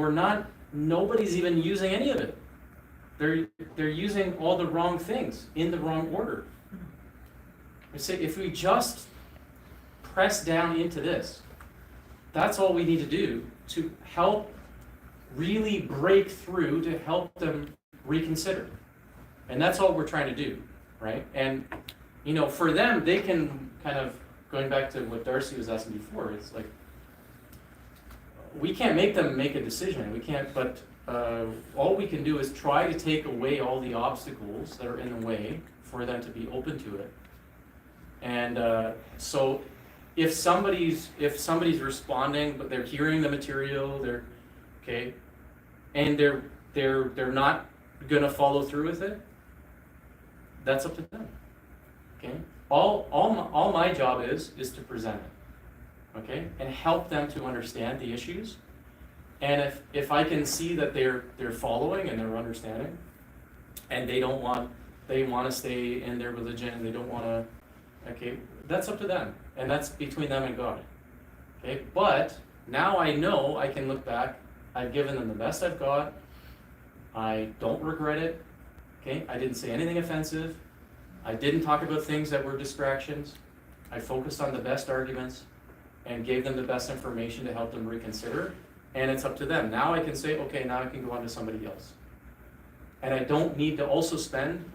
nobody's even using any of it. They're using all the wrong things in the wrong order. I say if we just press down into this, that's all we need to do to help really break through, to help them reconsider. And that's all we're trying to do, right? And, for them, they can kind of, going back to what Darcy was asking before, it's like, we can't make them make a decision. We can't, but all we can do is try to take away all the obstacles that are in the way for them to be open to it. And so if somebody's responding, but they're hearing the material, they're okay, and they're not gonna follow through with it, that's up to them. Okay? All my job is to present it. Okay? And help them to understand the issues. And if I can see that they're following and they're understanding, and they want to stay in their religion, they don't want to, okay, that's up to them. And that's between them and God. Okay? But now I know I can look back. I've given them the best I've got. I don't regret it. Okay? I didn't say anything offensive. I didn't talk about things that were distractions. I focused on the best arguments and gave them the best information to help them reconsider. And it's up to them. Now I can say, okay, now I can go on to somebody else. And I don't need to also spend,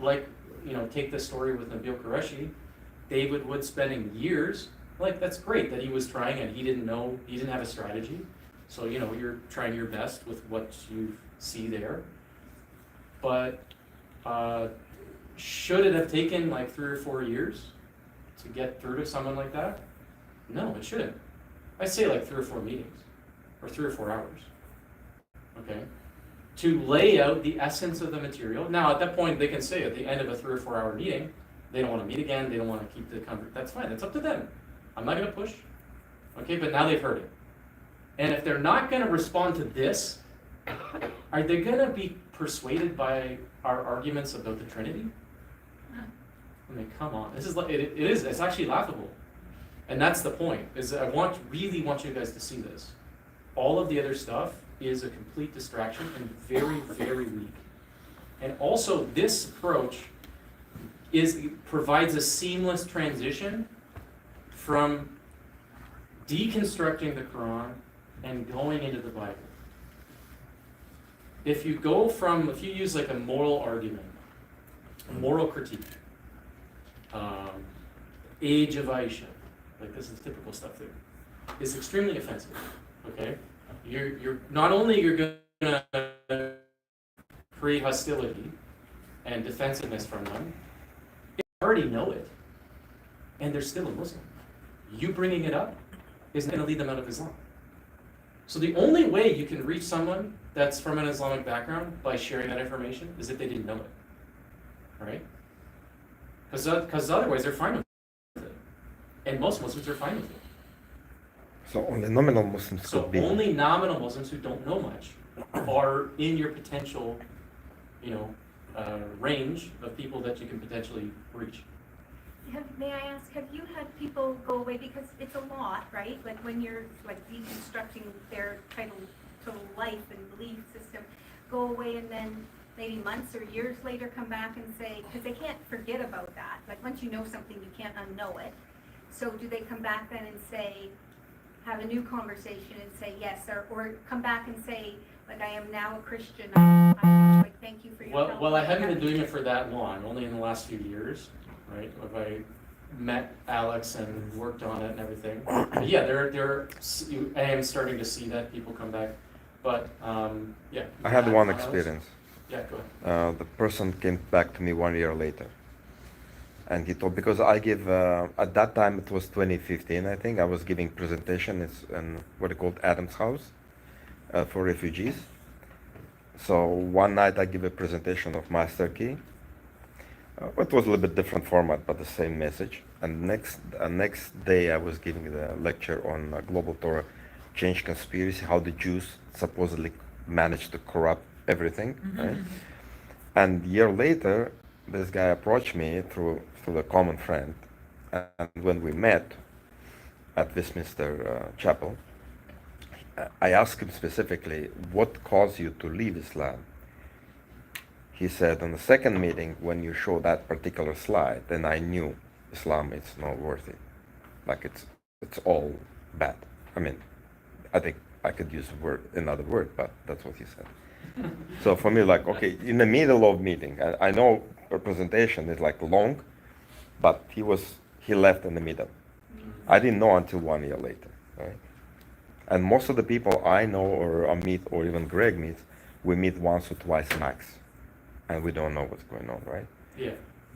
take the story with Nabil Qureshi, David Wood spending years, that's great that he was trying and he didn't have a strategy. So, you're trying your best with what you see there. But should it have taken 3 or 4 years to get through to someone like that? No, it shouldn't. I'd say 3 or 4 meetings, or 3 or 4 hours, okay? To lay out the essence of the material. Now, at that point, they can say at the end of a 3 or 4 hour meeting, they don't want to meet again, they don't want to keep the conversation. That's fine, that's up to them. I'm not going to push, okay? But now they've heard it. And if they're not going to respond to this, are they going to be persuaded by our arguments about the Trinity? I mean, come on. It's actually laughable. And that's the point, is I really want you guys to see this. All of the other stuff is a complete distraction and very, very weak. And also, this approach provides a seamless transition from deconstructing the Qur'an and going into the Bible. If you use a moral argument, a moral critique, age of Aisha, this is typical stuff there, is extremely offensive. Okay, you're not only gonna create hostility and defensiveness from them, they already know it, and they're still a Muslim. You bringing it up is going to lead them out of Islam. So the only way you can reach someone that's from an Islamic background by sharing that information is if they didn't know it, right? Because otherwise they're fine with it. And most Muslims are fine with it. So only nominal Muslims So could be. only nominal Muslims who don't know much are in your potential, range of people that you can potentially reach. May I ask, have you had people go away, because it's a lot, right? Like when you're like deconstructing their title to life and belief system, go away and then maybe months or years later come back and say, because they can't forget about that. Like once you know something, you can't unknow it. So do they come back then and say, have a new conversation and say yes, or come back and say, like, I am now a Christian, I like, thank you for your help. Well, I haven't been doing it for that long, only in the last few years, right? If I met Alex and worked on it and everything. But yeah, I am starting to see that people come back, but yeah. I had one experience. Yeah, go ahead. The person came back to me 1 year later. And he told, because I give, at that time it was 2015, I think, I was giving presentation in what they called Adam's House for refugees. So one night I give a presentation of Master Key. It was a little bit different format, but the same message. And next day I was giving the lecture on global Torah change conspiracy, how the Jews supposedly managed to corrupt everything, right? And a year later, this guy approached me through a common friend, and when we met at Westminster Chapel, I asked him specifically, what caused you to leave Islam? He said, on the second meeting, when you show that particular slide, then I knew Islam is not worthy. Like it's all bad. I mean, I think I could use another word, but that's what he said. So for me, like, okay, in the middle of meeting, I know a presentation is like long, but he left in the middle. I didn't know until 1 year later, right? And most of the people I know or I meet, or even Greg meets, we meet once or twice max, and we don't know what's going on, right? Yeah.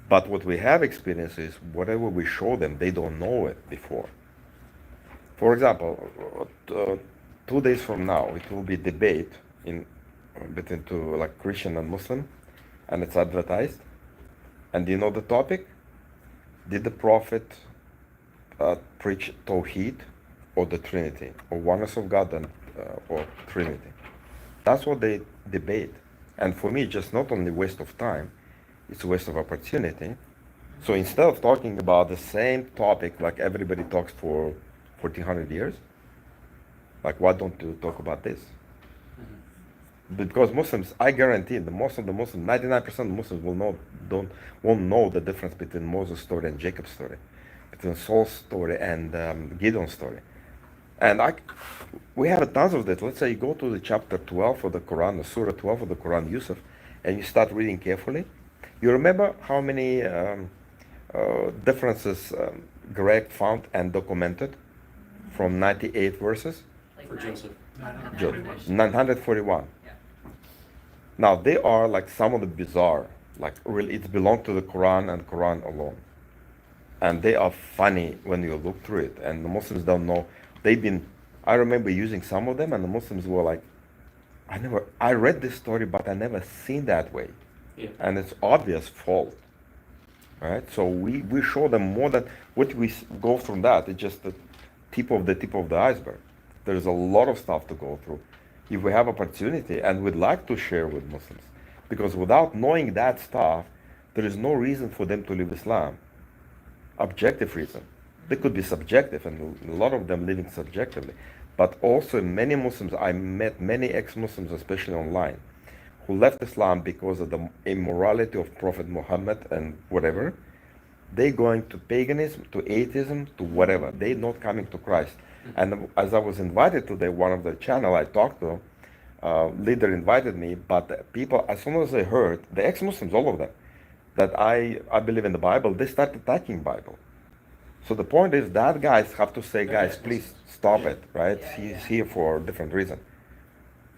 But what we have experienced is whatever we show them, they don't know it before. For example, 2 days from now, it will be debate between two, like Christian and Muslim, and it's advertised. And do you know the topic? Did the Prophet preach Tawheed or the Trinity, or oneness of God or Trinity? That's what they debate. And for me, just not only waste of time, it's a waste of opportunity. So instead of talking about the same topic like everybody talks for 1400 years, like why don't you talk about this? Because Muslims, I guarantee that most of the Muslims, 99% of Muslims won't know the difference between Moses' story and Jacob's story, between Saul's story and Gideon's story. And we have tons of that. Let's say you go to the chapter 12 of the Quran, the Surah 12 of the Quran, Yusuf, and you start reading carefully. You remember how many differences Greg found and documented from 98 verses? For Joseph. 941. Now they are like some of the bizarre, like really it belongs to the Quran and Quran alone. And they are funny when you look through it, and the Muslims don't know. I remember using some of them, and the Muslims were like, I read this story, but I never seen that way. Yeah. And it's obvious fault, right? So we show them more than what we go from that. It's just the tip of the iceberg. There's a lot of stuff to go through. If we have opportunity, and we'd like to share with Muslims, because without knowing that stuff, there is no reason for them to leave Islam. Objective reason. They could be subjective, and a lot of them living subjectively. But also many Muslims, I met many ex-Muslims, especially online, who left Islam because of the immorality of Prophet Muhammad and whatever. They going to paganism, to atheism, to whatever. They not coming to Christ. And as I was invited to one of the channel I talked to, leader invited me, but people, as soon as they heard, the ex-Muslims, all of them, that I believe in the Bible, they start attacking Bible. So the point is that guys have to say, guys, please stop it, right? He's here for a different reason.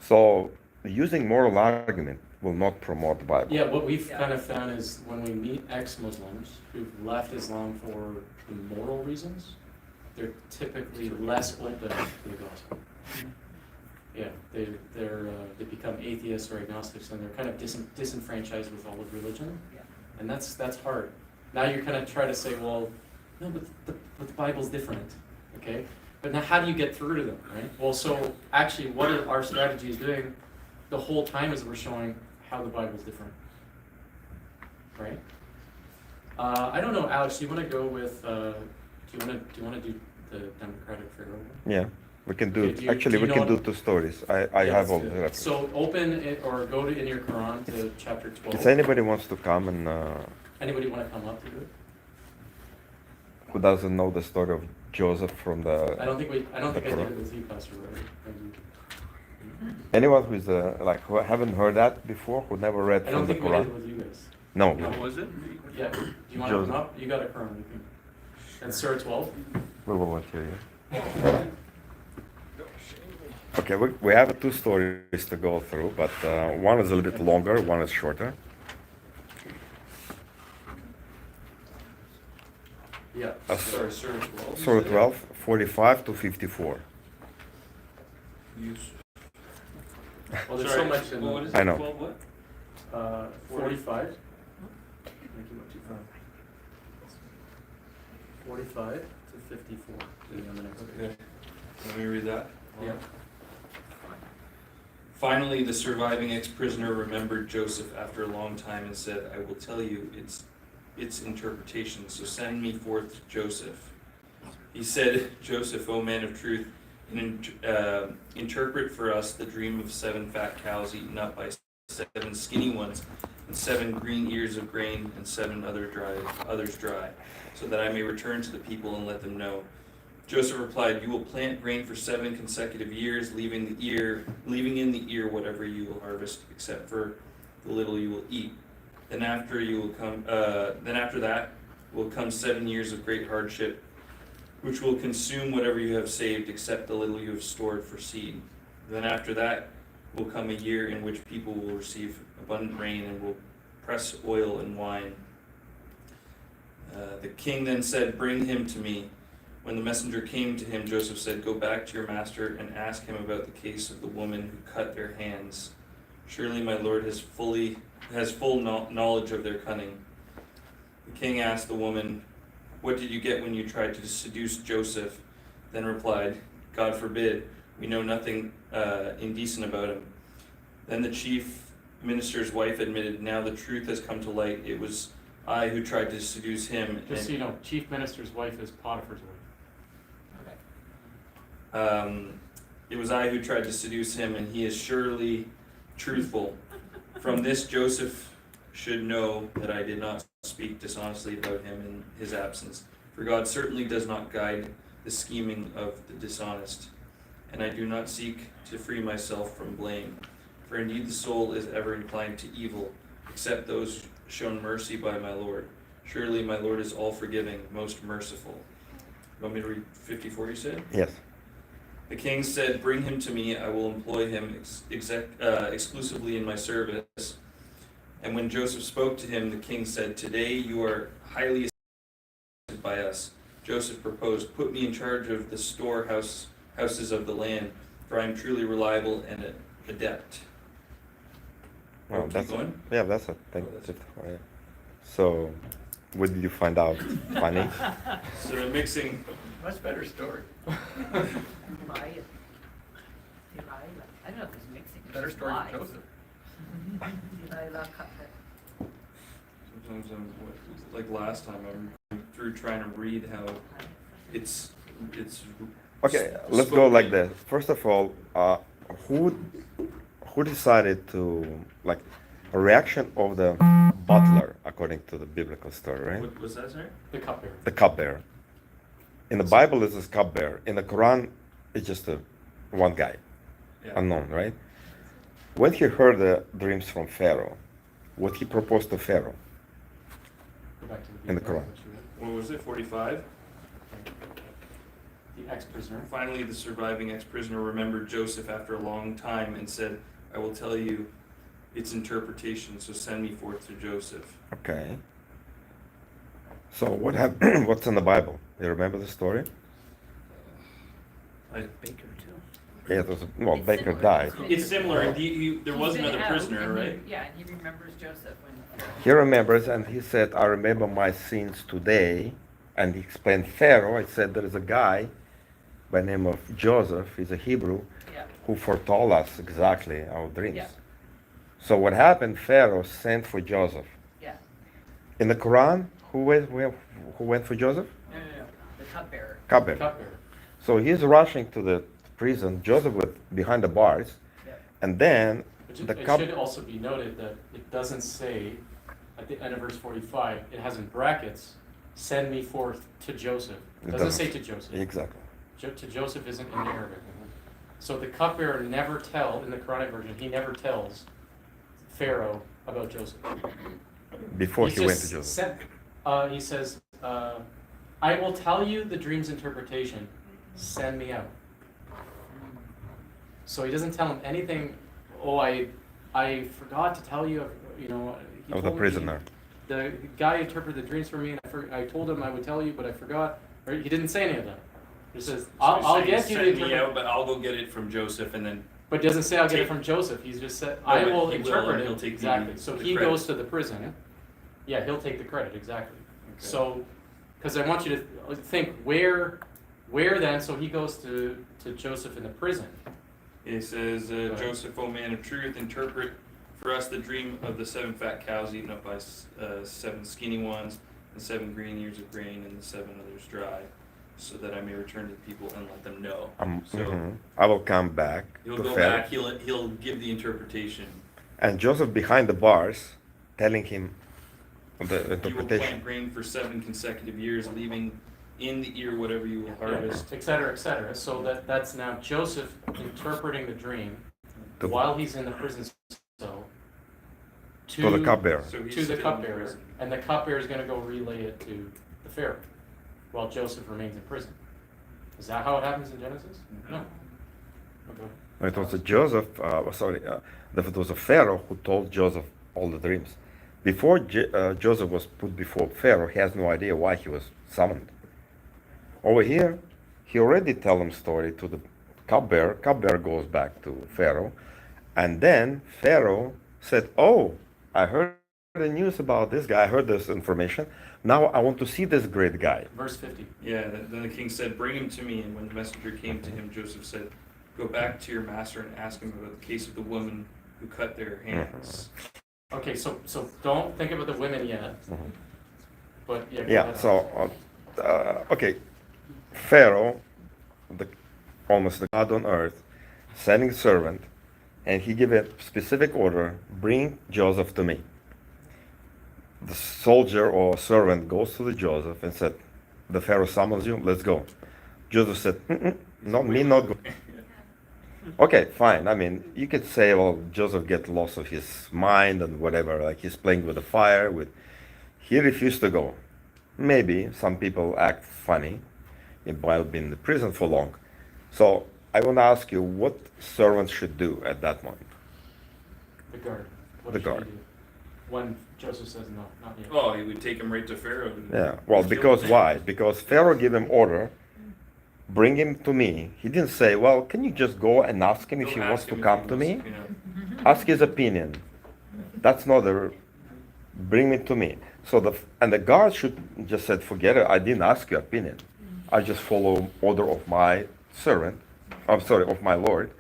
So using moral argument will not promote the Bible. Yeah, what we've kind of found is when we meet ex-Muslims who've left Islam for the moral reasons, they're typically less open to the gospel. Yeah, they become atheists or agnostics, and they're kind of disenfranchised with all of religion, and that's hard. Now you're kind of trying to say, well, No, but the Bible's different, okay? But now how do you get through to them, right? Well, so actually what our strategy is doing the whole time is we're showing how the Bible's different, right? I don't know, Alex, do you want to go with, do you want to do the Democratic Pharaoh? Yeah, we can do Okay, it. do you- Actually, do you we can know do two stories. I Yeah, have all let's the do it. references. So open it or go to in your Quran to chapter 12. If anybody wants to come and Anybody want to come up to do it? who doesn't know the story of Joseph from I the don't think I The did Quran. it with you, Pastor Ray. anyone who's like who haven't heard that before, who never read I don't from the think we did it Quran? with you guys. No. What was it? Yeah. Do you want to Joseph. come up? You got a Quran. You can. That's Surah 12. We will volunteer you. Okay, we have two stories to go through, but one is a little bit longer, one is shorter. Yeah. Sorry, Surah 12. Surah 12, 45 to 54. Well, there's Sorry, so much in what is I it? know. 12 what? 45. Make you up too far. 45 to 54. On the next page. Okay. Let me read that. Yeah. Finally, the surviving ex-prisoner remembered Joseph after a long time and said, I will tell you its interpretation, so send me forth to Joseph. He said, Joseph, O man of truth, interpret for us the dream of 7 fat cows eaten up by 7 skinny ones, and 7 green ears of grain, and 7 others dry, so that I may return to the people and let them know. Joseph replied, you will plant grain for 7 consecutive years, leaving in the ear whatever you will harvest, except for the little you will eat. Then after that will come 7 years of great hardship, which will consume whatever you have saved, except the little you have stored for seed. Then after that will come a year in which people will receive abundant rain and will press oil and wine. The king then said, bring him to me. When the messenger came to him, Joseph said, go back to your master and ask him about the case of the woman who cut their hands. Surely my lord has full knowledge of their cunning. The king asked the woman, what did you get when you tried to seduce Joseph? Then replied, God forbid, we know nothing indecent about him. Then the chief minister's wife admitted, now the truth has come to light. It was I who tried to seduce him. Just so you know, chief minister's wife is Potiphar's wife. It was I who tried to seduce him, and he is surely truthful. From this, Joseph should know that I did not speak dishonestly about him in his absence. For God certainly does not guide the scheming of the dishonest, and I do not seek to free myself from blame. For indeed the soul is ever inclined to evil, except those shown mercy by my Lord. Surely my Lord is all-forgiving, most merciful. You want me to read 54, you said? Yes. The king said, bring him to me, I will employ him exclusively in my service. And when Joseph spoke to him, the king said, today you are highly esteemed by us. Joseph proposed, put me in charge of the storehouses of the land, for I am truly reliable and adept. Well, Keep that's going? yeah, that's a thing. Yeah. So, what did you find out? Funny? So they're mixing. Much better story. Delilah. I don't know if it's mixing. Better it's story lies. than Joseph. Delilah cut the. Sometimes like last time, I'm through trying to read how it's. Okay, let's go like this. First of all, who decided to like a reaction of the butler according to the biblical story, right? What was that, sorry? The cupbearer. The cupbearer. In the Bible, it's a cupbearer. In the Quran, it's just one guy, Yeah. unknown, right? When he heard the dreams from Pharaoh, what he proposed to Pharaoh? Go back to the In the beginning, Quran. what you read. What was it? 45. The ex-prisoner. Finally, the surviving ex-prisoner remembered Joseph after a long time and said, I will tell you its interpretation, so send me forth to Joseph. Okay. So what happened? What's in the Bible? You remember the story? Baker too. Yeah, it was well, It's Baker similar. died. It's similar. There He's was been another out, prisoner, and right? Yeah, and he remembers Joseph when. He remembers, and he said, "I remember my sins today, and he explained Pharaoh. I said there is a guy by the name of Joseph. He's a Hebrew Yeah. who foretold us exactly our dreams. Yeah. So what happened? Pharaoh sent for Joseph. Yeah. In the Quran, who went for Joseph? No. The cupbearer. Cupbearer. Cupbearer. So he's rushing to the prison. Joseph was behind the bars, Yeah. and then It the should also be noted that it doesn't say, at the end of verse 45, it has in brackets, send me forth to Joseph. It doesn't say to Joseph. Exactly. To Joseph isn't in the Arabic. So the cupbearer never in the Quranic version, he never tells Pharaoh about Joseph. Before He's he went just to Joseph. he says, I will tell you the dream's interpretation, send me out. So he doesn't tell him anything, I forgot to tell you, he Of the told me- prisoner. The guy interpreted the dreams for me, and I told him I would tell you, but I forgot. Or he didn't say any of that. He says, I'll get you Send the me interpretation. out, but I'll go get it from Joseph, and then But it doesn't say I'll get it Take- from Joseph. He's just said, No, I but will he will, interpret and it. he'll take Exactly. So the he credit. goes to the prison. Yeah, he'll take the credit, exactly. So, because I want you to think, where then, so he goes to Joseph in the prison. it says, ahead. Joseph, O man of truth, interpret for us the dream of the 7 fat cows eaten up by 7 skinny ones, and 7 green ears of grain, and the 7 others dry, so that I may return to the people and let them know. So I will come back he'll to go Pharaoh. back, he'll give the interpretation. And Joseph behind the bars, telling him the You will interpretation. plant grain for 7 consecutive years, leaving in the ear whatever you will harvest. Et cetera, et cetera. So that's now Joseph interpreting the dream To- while he's in the prison cell To the cupbearer. So he's to the still in cupbearer, prison. and the cupbearer is going to go relay it to the Pharaoh while Joseph remains in prison. Is that how it happens in Genesis? No. Okay. It was a Joseph, it was a Pharaoh who told Joseph all the dreams. Before Joseph was put before Pharaoh, he has no idea why he was summoned. Over here, he already tell him story to the cupbearer. Cupbearer goes back to Pharaoh, and then Pharaoh said, "Oh, I heard the news about this guy. I heard this information. Now I want to see this great guy." Verse 50. Yeah, then the king said, "Bring him to me." And when the messenger came to him, Joseph said, "Go back to your master and ask him about the case of the woman who cut their hands." Okay, so don't think about the women yet. Mhm. But yeah. go Yeah. ahead. So, okay, Pharaoh, almost the God on earth, sending servant, and he gave a specific order: bring Joseph to me. The soldier or servant goes to the Joseph and said, "The Pharaoh summons you. Let's go." Joseph said, "Not me, not go." Okay, fine. I mean, you could say, well, Joseph get lost of his mind and whatever, like he's playing with the fire. He refused to go. Maybe some people act funny while being in the prison for long. So I want to ask you, what servants should do at that moment? The guard. What The should he guard. do? When Joseph says no, not yet. Oh, he would take him right to Pharaoh. and Yeah. Well, kill because him. why? Because Pharaoh gave him order, bring him to me. He didn't say, well, can you just go and ask him if Go he ask wants to him if come he to wants- me? yeah. Ask his opinion. That's not the bring me to me. So the guard should just said, forget it. I didn't ask your opinion. I just follow order of my servant. I'm sorry, of my Lord.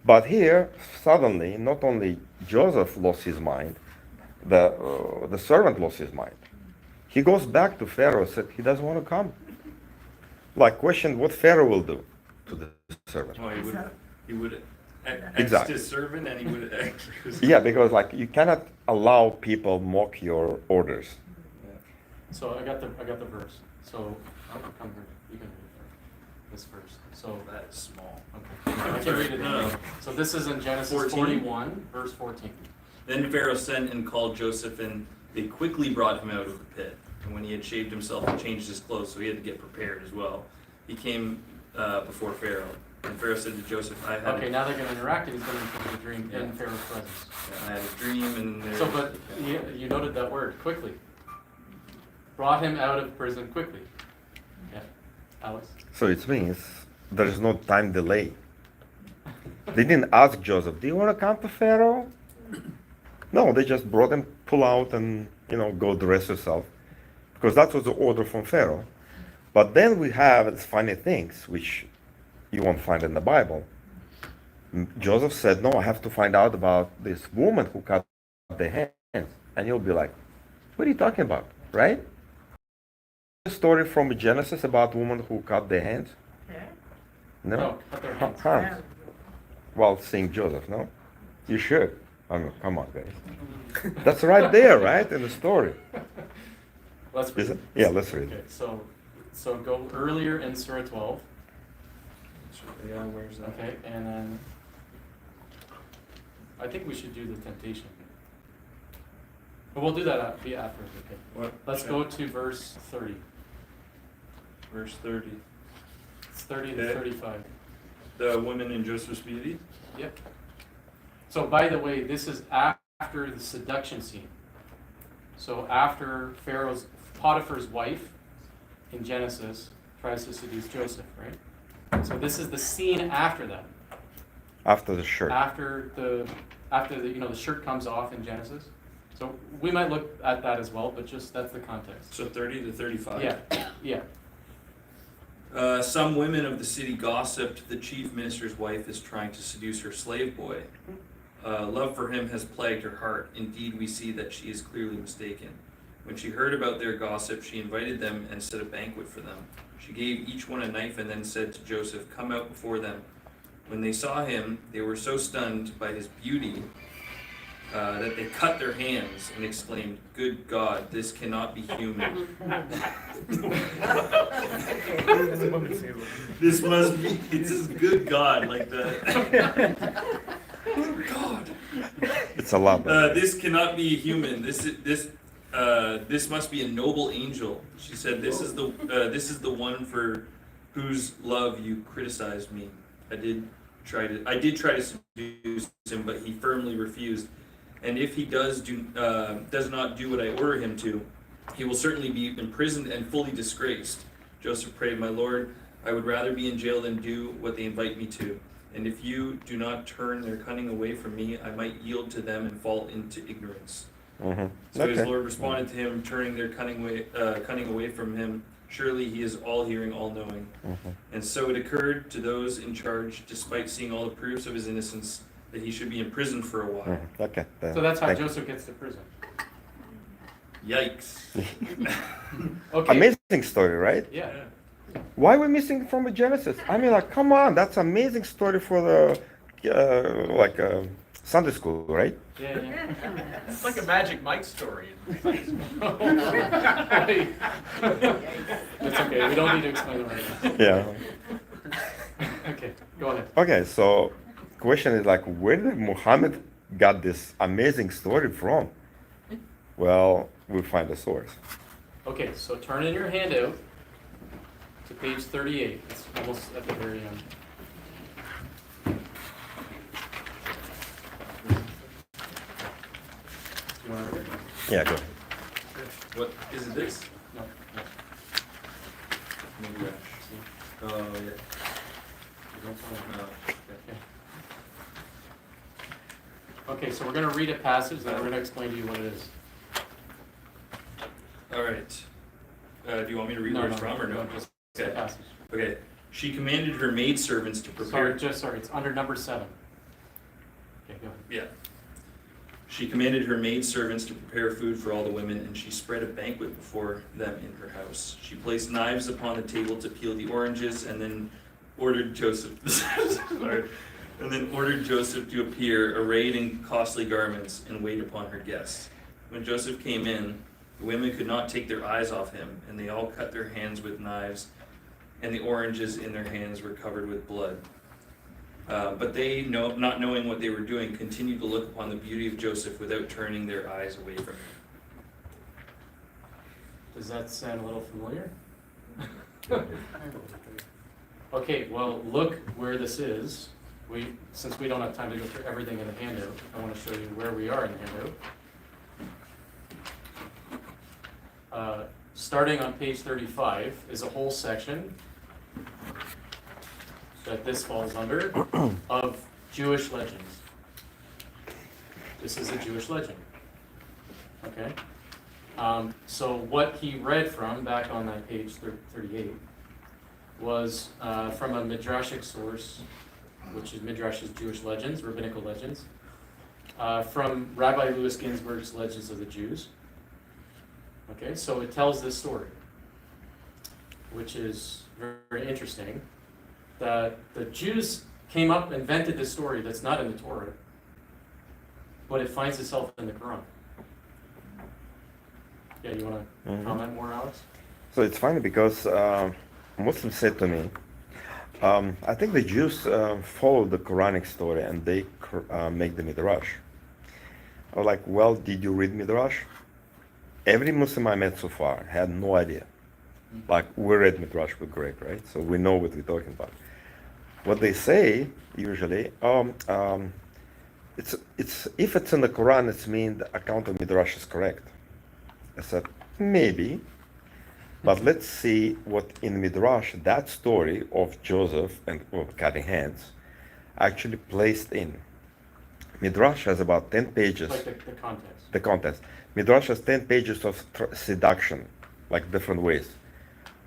But here, suddenly, not only Joseph lost his mind, the servant lost his mind. He goes back to Pharaoh, said he doesn't want to come. Like questioned what Pharaoh will do to the servant. Oh, he would act Exactly. his servant, and he would act his Yeah, because like you cannot allow people mock your orders. So I got the verse. So I'll come here. You can read it. This verse. So That's small. okay. I can read it. No. So this is in Genesis 14. 41, verse 14. Then Pharaoh sent and called Joseph, and they quickly brought him out of the pit. And when he had shaved himself and changed his clothes, so he had to get prepared as well, he came before Pharaoh. And Pharaoh said to Joseph, Okay, now they're going to interact, and he's going to interpret the dream in Yeah. Pharaoh's presence. I had a dream, and there, So, but you noted that word, quickly. Brought him out of prison quickly. Yeah, Alex? So it means there is no time delay. They didn't ask Joseph, do you want to come to Pharaoh? No, they just brought him, pull out and, go dress yourself. because that was the order from Pharaoh. But then we have these funny things, which you won't find in the Bible. Joseph said, no, I have to find out about this woman who cut the hands. And you'll be like, what are you talking about, right? The story from Genesis about woman who cut their hands? Yeah. No? No, cut their hands. Hands. Well, Saint Joseph, no? You should. I mean, come on, guys. That's right there, right, in the story. Let's read Is it? Yeah, let's read Okay, it. so go earlier in Surah 12, Yeah, where's that? okay, and then I think we should do the temptation. But we'll do that after, okay. What? Let's go to verse 30. Verse 30. It's 30 to Okay. 35. The women in Joseph's beauty. Yep. So by the way, this is after the seduction scene. So after Potiphar's wife in Genesis tries to seduce Joseph, right? So this is the scene after that. After the shirt. After the the shirt comes off in Genesis. So we might look at that as well, but just that's the context. So 30 to 35. Yeah. Some women of the city gossiped the chief minister's wife is trying to seduce her slave boy. Love for him has plagued her heart. Indeed, we see that she is clearly mistaken. When she heard about their gossip, she invited them and set a banquet for them. She gave each one a knife and then said to Joseph, "Come out before them." When they saw him, they were so stunned by his beauty that they cut their hands and exclaimed, "Good God, this cannot be human." This must be, it's just good God, like that. Good God. It's a lot. better. This cannot be human. This must be a noble angel. She said, this is the one for whose love you criticized me. I did try to seduce him, but he firmly refused. And if he does not do what I order him to, he will certainly be imprisoned and fully disgraced. Joseph prayed, "My Lord, I would rather be in jail than do what they invite me to. And if you do not turn their cunning away from me, I might yield to them and fall into ignorance." Mhm. So his Okay. Lord responded to him, turning their cunning away from him. Surely he is all-hearing, all-knowing. Mhm. And so it occurred to those in charge, despite seeing all the proofs of his innocence, that he should be imprisoned for a while. Mhm. Okay. So that's how Thank you. Joseph gets to prison. Yikes. Okay. Amazing story, right? Yeah. Why are we missing from the Genesis? I mean, like, come on, that's amazing story for the Sunday school, right? Yeah. It's like a Magic Mike story. That's okay. We don't need to explain it right Yeah. now. Okay, go ahead. Okay, so question is like, where did Muhammad got this amazing story from? Well, we'll find the source. Okay, so turn in your handout to page 38. It's almost at the very end. You want to read it? Yeah, go ahead. What, is it this? No. Maybe See? Oh, yeah. You don't want No. to- Okay, so we're going to read a passage, then we're going to explain to you what it is. All right. Do you want me to read where it's from or no? Just the Okay. passage. Okay. She commanded her maidservants to prepare. Sorry, it's under number 7. Okay, go ahead. Yeah. She commanded her maidservants to prepare food for all the women, and she spread a banquet before them in her house. She placed knives upon the table to peel the oranges, and then ordered Joseph. Sorry. And then ordered Joseph to appear, arrayed in costly garments, and wait upon her guests. When Joseph came in, the women could not take their eyes off him, and they all cut their hands with knives, and the oranges in their hands were covered with blood. But they, not knowing what they were doing, continued to look upon the beauty of Joseph without turning their eyes away from him. Does that sound a little familiar? Okay, well, look where this is. Since we don't have time to go through everything in the handout, I want to show you where we are in the handout. Starting on page 35 is a whole section that this falls under of Jewish legends. This is a Jewish legend. Okay? So what he read from, back on that page 38, was from a midrashic source, which is Midrash is Jewish legends, rabbinical legends, from Rabbi Louis Ginsburg's Legends of the Jews. Okay, so it tells this story, which is very, very interesting, that the Jews came up, invented this story that's not in the Torah, but it finds itself in the Quran. Yeah, you want to comment more, Alex? So it's funny because Muslims said to me, I think the Jews follow the Quranic story and they make the Midrash. I was like, well, did you read Midrash? Every Muslim I met so far had no idea. Like, we read Midrash with Greg, right? So we know what we're talking about. What they say, usually, it's if it's in the Quran, it means the account of Midrash is correct. I said, maybe. But let's see what in Midrash, that story of Joseph and cutting hands, actually placed in. Midrash has about 10 pages. Like the context. The context. Midrash has 10 pages of seduction, like different ways.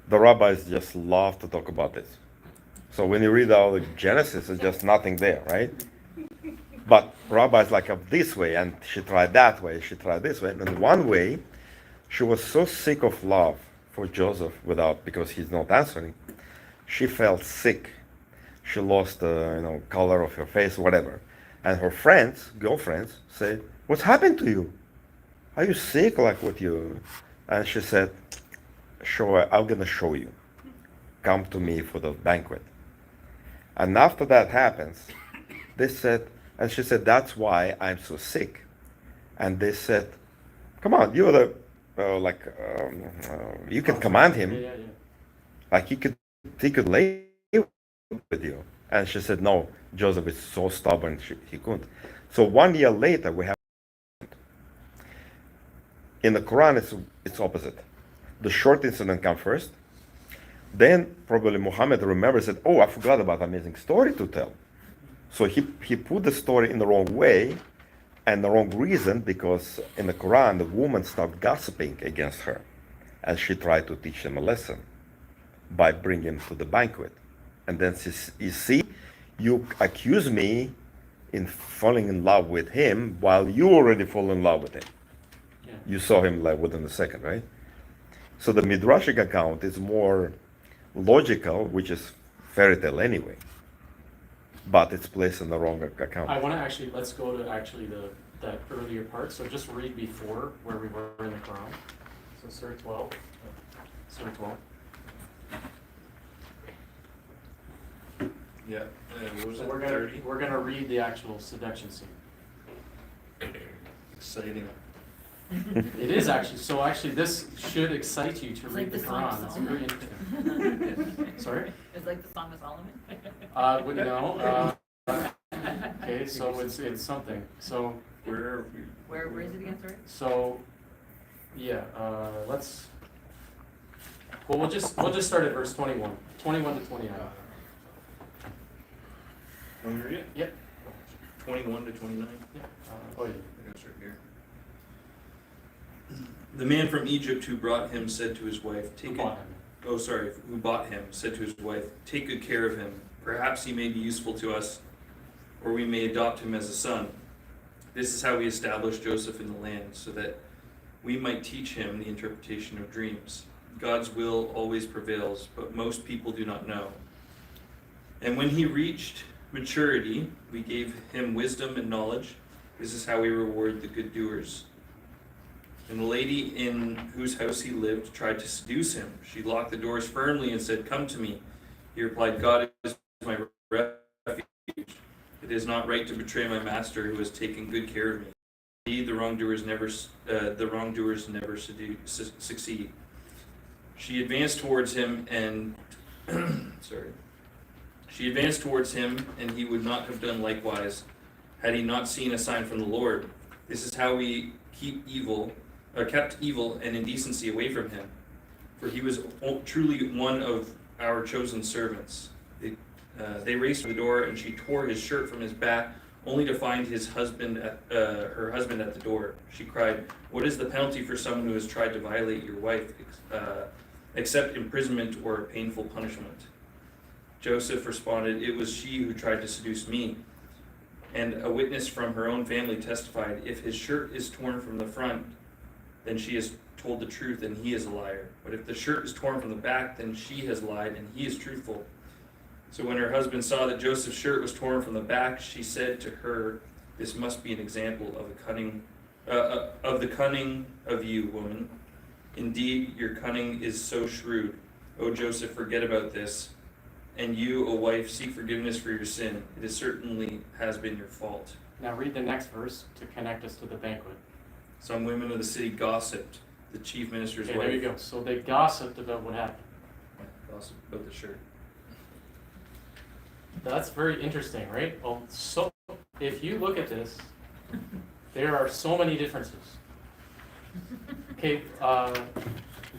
The rabbis just love to talk about this. So when you read all the Genesis, it's just nothing there, right? But rabbis like up this way, and she tried that way, she tried this way. And one way, she was so sick of love for Joseph because he's not answering. She felt sick. She lost the color of her face, whatever. And her friends, girlfriends, said, "What's happened to you? Are you sick? Like what you?" And she said, "Sure, I'm gonna show you. Come to me for the banquet." And after that happens, they said, and she said, "That's why I'm so sick." And they said, "Come on, you're the you can command him. Yeah. Like he could lay with you." And she said, "No, Joseph is so stubborn, he couldn't." So 1 year later, we have in the Quran, it's opposite. The short incident comes first. Then probably Muhammad remembers that, "Oh, I forgot about amazing story to tell." So he put the story in the wrong way and the wrong reason, because in the Quran, the woman started gossiping against her as she tried to teach him a lesson by bringing him to the banquet. And then you see, you accuse me in falling in love with him while you already fall in love with him. Yeah. You saw him like within a second, right? So the Midrashic account is more logical, which is fairy tale anyway, but it's placed in the wrong account. I want to let's go to that earlier part. So just read before where we were in the Quran. So Surah 12. Surah 12. Yeah, what was So it, we're 30? gonna read the actual seduction scene. Exciting. It is actually. So actually, this should excite you to It's read like the the Song of Quran. It's Solomon. very interesting. Sorry? It's like the Song of Solomon. Would no. Okay, so it's something. So Where Where is it again, sorry? So, yeah, let's. Well, we'll just start at verse 21 to 29. Want me to read it? Yep. 21 to 29. Yeah. Oh yeah. I gotta start here. The man from Egypt who brought him said to his wife, Who bought him? who bought him said to his wife, "Take good care of him. Perhaps he may be useful to us, or we may adopt him as a son. This is how we established Joseph in the land, so that we might teach him the interpretation of dreams. God's will always prevails, but most people do not know. And when he reached maturity, we gave him wisdom and knowledge. This is how we reward the good doers." And the lady in whose house he lived tried to seduce him. She locked the doors firmly and said, "Come to me." He replied, "God is my refuge. It is not right to betray my master who has taken good care of me. Indeed, the wrongdoers never succeed." She advanced towards him and and he would not have done likewise had he not seen a sign from the Lord. This is how we kept evil and indecency away from him, for he was truly one of our chosen servants. They raced to the door, and she tore his shirt from his back only to find her husband at the door. She cried, "What is the penalty for someone who has tried to violate your wife, except imprisonment or a painful punishment?" Joseph responded, "It was she who tried to seduce me." And a witness from her own family testified, "If his shirt is torn from the front, then she has told the truth and he is a liar. But if the shirt is torn from the back, then she has lied and he is truthful." So when her husband saw that Joseph's shirt was torn from the back, she said to her, "This must be an example of the cunning of you, woman. Indeed, your cunning is so shrewd. O Joseph, forget about this. And you, O wife, seek forgiveness for your sin. It certainly has been your fault." Now read the next verse to connect us to the banquet. Some women of the city gossiped, the chief minister's Okay, wife. there you go. So they gossiped about what happened. Gossiped about the shirt. That's very interesting, right? Well, so if you look at this, there are so many differences. Okay,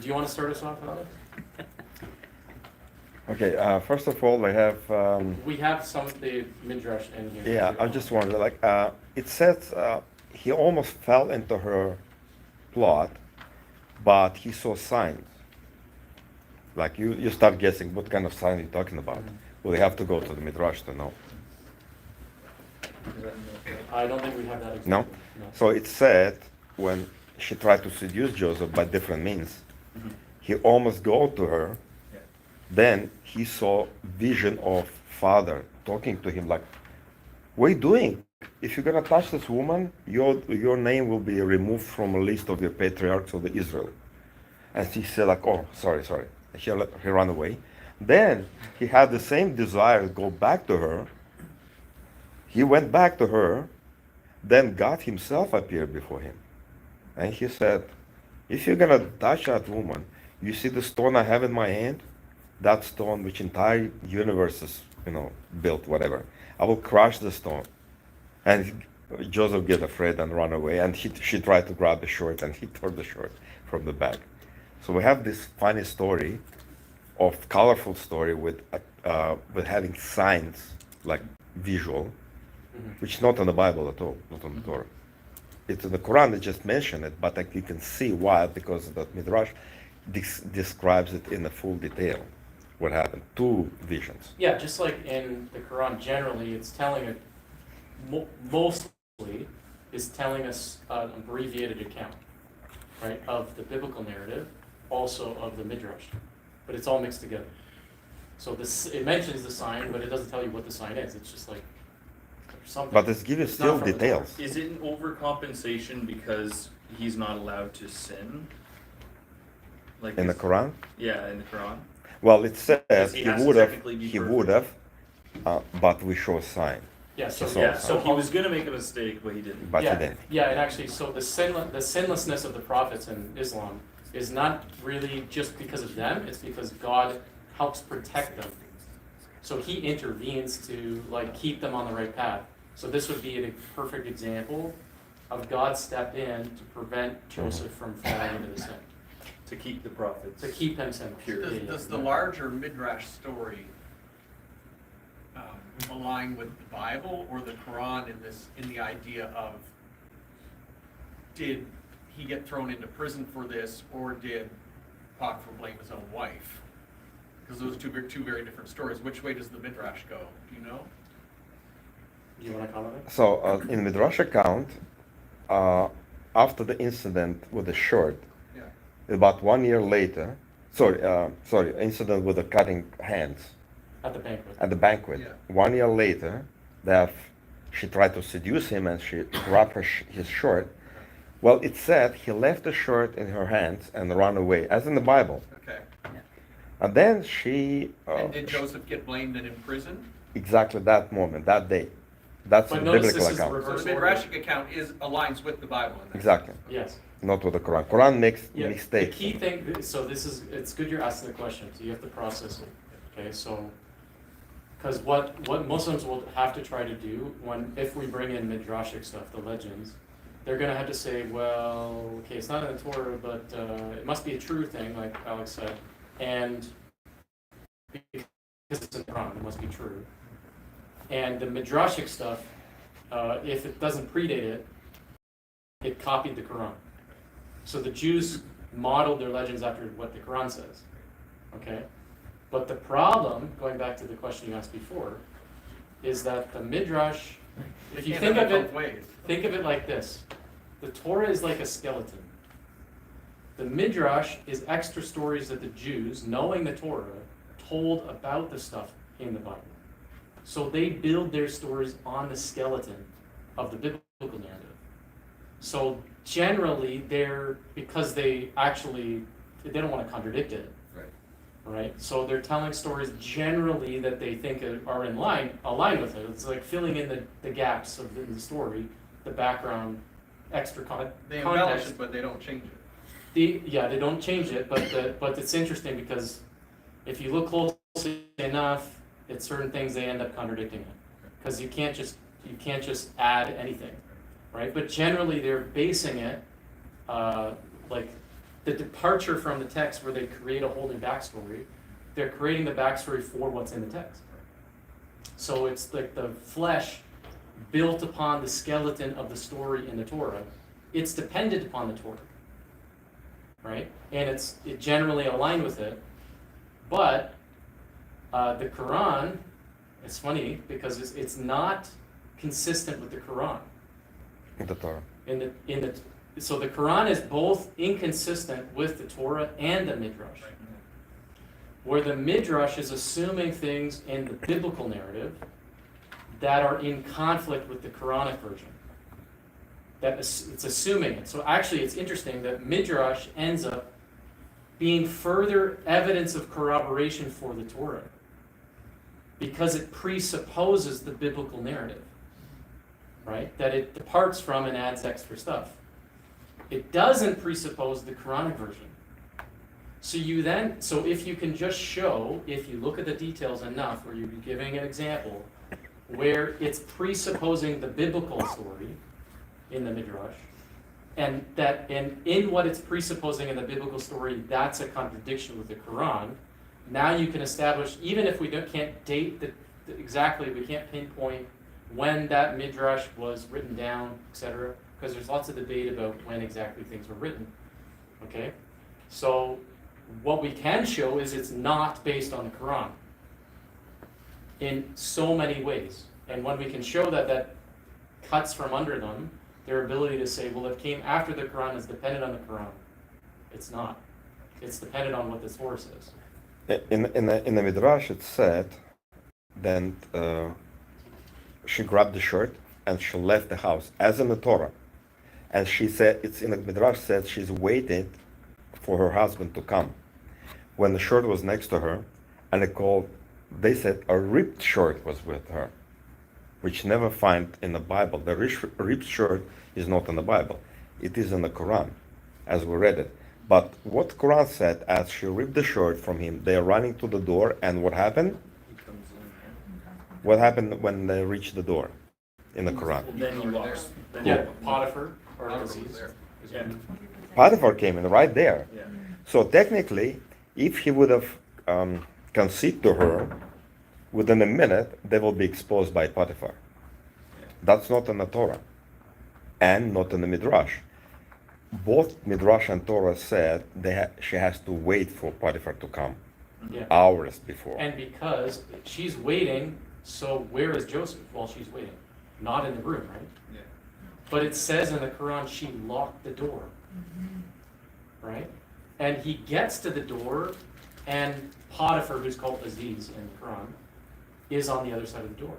do you want to start us off, Alex? Okay, first of all, we have, We have some of the midrash in here. yeah, I just wonder, like, it says he almost fell into her plot, but he saw signs. Like, you start guessing what kind of sign you're talking about. Well, you have to go to the midrash to know. I don't think we have that No? example. No. So it said when she tried to seduce Joseph by different means, he almost go to her. Yeah. Then he saw vision of father talking to him like, "What are you doing? If you're gonna touch this woman, your name will be removed from a list of your patriarchs of the Israel." And he said like, "Oh, sorry." He ran away. Then he had the same desire to go back to her. He went back to her. Then God himself appeared before him. And he said, "If you're gonna touch that woman, you see the stone I have in my hand? That stone which entire universe is, built, whatever. I will crush the stone." And Joseph get afraid and run away. And she tried to grab the shirt and he tore the shirt from the back. So we have this funny story, colorful story with having signs like visual, which is not in the Bible at all, not in the Torah. It's in the Quran. They just mention it, but like you can see why, because that midrash describes it in the full detail. What happened? 2 visions. Yeah, just like in the Quran, generally, it's telling it, mostly, is telling us an abbreviated account, right, of the biblical narrative, also of the midrash, but it's all mixed together. So it mentions the sign, but it doesn't tell you what the sign is. It's just like something. But it's giving It's still not from the details. Is it an overcompensation because he's not allowed to sin? Like In the Quran? Yeah, in the Quran. Well, it says Because he he has to would have, technically be he perfect. would have, but we show a sign. Yeah, so So- Yeah, so he I'll- was gonna make a mistake, but he didn't. But yeah, he didn't. Yeah, and actually, so the sinlessness of the prophets in Islam is not really just because of them, it's because God helps protect them. So he intervenes to keep them on the right path. So this would be a perfect example of God stepped in to prevent Joseph from falling into the sin, To keep the prophets. to keep him sin pure. Does the larger midrash story align with the Bible or the Quran in the idea of, did he get thrown into prison for this, or did Potiphar blame his own wife? Because those are two very different stories. Which way does the midrash go? Do you know? Do you want to comment on it? So in Midrash account, after the incident with the shirt, Yeah. about 1 year later, incident with the cutting hands At the banquet. at the banquet. Yeah. 1 year later, she tried to seduce him and she grabbed his shirt. Well, it said he left the shirt in her hands and ran away, as in the Bible. Okay. And then she, And did Joseph get blamed and imprisoned? exactly that moment, that day. That's But the notice biblical this is the account. So reverse the order. midrashic account aligns with the Bible in that. Exactly, Yes. not with the Quran. Quran makes Yeah, mistakes. the key thing, so it's good you're asking the question, so you have to process it, okay, so, because what Muslims will have to try to do if we bring in midrashic stuff, the legends, they're gonna have to say, well, okay, it's not in the Torah, but it must be a true thing, like Alex said, and because it's in the Quran, it must be true. And the midrashic stuff if it doesn't predate it, it copied the Quran. So the Jews modeled their legends after what the Quran says. Okay? But the problem, going back to the question you asked before, is that the Midrash, if you think of it like this. The Torah is like a skeleton. The Midrash is extra stories that the Jews, knowing the Torah, told about the stuff in the Bible. So they build their stories on the skeleton of the biblical narrative. So generally, because they don't want to contradict it. Right? So they're telling stories generally that they think are aligned with it. It's like filling in the gaps of the story, the background, extra They context. embellish it, but they don't change it. They don't change it, but it's interesting because if you look closely enough at certain things, they end up contradicting it because you can't just add anything, right? But generally, they're basing it like the departure from the text where they create a whole new backstory. They're creating the backstory for what's in the text. So it's like the flesh built upon the skeleton of the story in the Torah. It's dependent upon the Torah, right? And it generally aligned with it. But the Quran, it's funny because it's not consistent with the Quran. The Torah. So the Quran is both inconsistent with the Torah and the Midrash. Where the Midrash is assuming things in the biblical narrative that are in conflict with the Quranic version. It's assuming it. So actually it's interesting that Midrash ends up being further evidence of corroboration for the Torah because it presupposes the biblical narrative, right? That it departs from and adds extra stuff. It doesn't presuppose the Quranic version. So if you can just show, if you look at the details enough, where you're giving an example, where it's presupposing the biblical story in the Midrash, and in what it's presupposing in the biblical story, that's a contradiction with the Quran. Now you can establish, even if we can't date exactly, we can't pinpoint when that Midrash was written down, etc., because there's lots of debate about when exactly things were written. Okay? So what we can show is it's not based on the Quran in so many ways. And when we can show that cuts from under them their ability to say, well, it came after the Quran, is dependent on the Quran. It's not. It's dependent on what the source is. In the Midrash, it said, then she grabbed the shirt and she left the house, as in the Torah. And she said, it's in the Midrash said she's waiting for her husband to come. When the shirt was next to her, and they said a ripped shirt was with her, which never find in the Bible. The ripped shirt is not in the Bible. It is in the Quran, as we read it. But what Quran said, as she ripped the shirt from him, they are running to the door, and what happened? What happened when they reached the door in the Quran? Then he walks. Yeah, Potiphar or Aziz. Yeah. Potiphar came in right there. Yeah. So technically, if he would have conceded to her, within a minute, they will be exposed by Potiphar. That's not in the Torah, and not in the Midrash. Both Midrash and Torah said she has to wait for Potiphar to come, Yeah. hours before. And because she's waiting, so where is Joseph while she's waiting? Not in the room, right? Yeah. But it says in the Quran she locked the door, right? And he gets to the door, and Potiphar, who's called Aziz in the Quran, is on the other side of the door.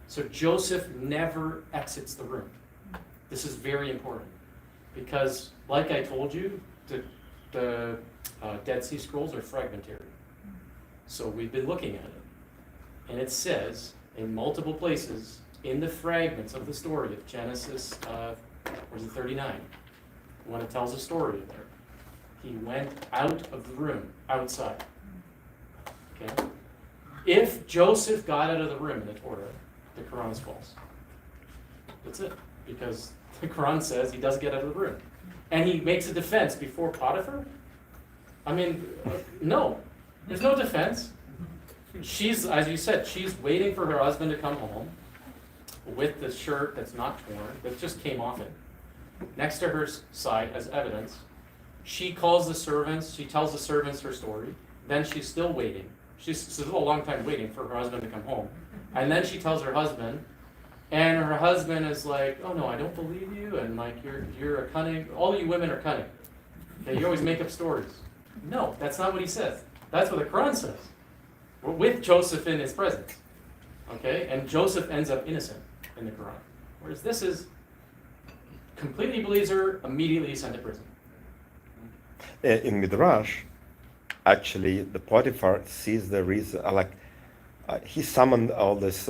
So Joseph never exits the room. This is very important because, like I told you, the Dead Sea Scrolls are fragmentary. So we've been looking at it, and it says in multiple places in the fragments of the story of Genesis, where's it 39, when it tells a story there, he went out of the room, outside. Okay. If Joseph got out of the room in the Torah, the Quran is false. That's it. Because the Quran says he doesn't get out of the room. And he makes a defense before Potiphar? I mean, no. There's no defense. She's, as you said, she's waiting for her husband to come home. with the shirt that's not torn, that just came off it, next to her side as evidence. She calls the servants, she tells the servants her story, then she's still waiting. She's still a long time waiting for her husband to come home. And then she tells her husband, and her husband is like, oh no, I don't believe you, and like, you're a cunning, all you women are cunning. Okay, you always make up stories. No, that's not what he says. That's what the Quran says. We're with Joseph in his presence. Okay, and Joseph ends up innocent in the Quran. Whereas this is, completely believes her, immediately sent to prison. In Midrash, actually, the Potiphar sees the reason, he summoned all these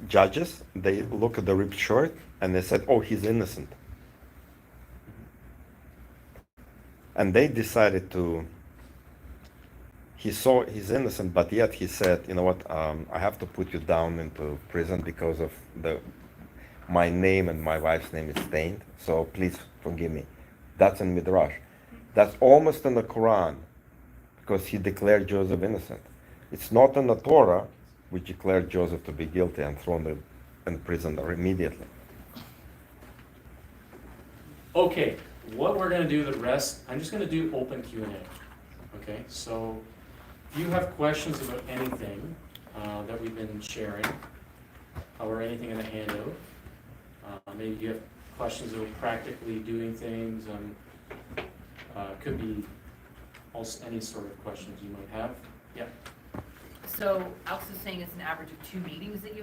judges. They look at the ripped shirt and they said, oh, he's innocent. And they decided he saw he's innocent, but yet he said, you know what, I have to put you down into prison because of my name and my wife's name is stained, so please forgive me. That's in Midrash. That's almost in the Quran, because he declared Joseph innocent. It's not in the Torah, which declared Joseph to be guilty and thrown in prison immediately. Okay, what we're gonna do the rest, I'm just gonna do open Q&A. Okay, so if you have questions about anything that we've been sharing, or anything in the handout, maybe you have questions about practically doing things, could be also any sort of questions you might have. Yeah. So Alex is saying it's an average of 2 meetings that you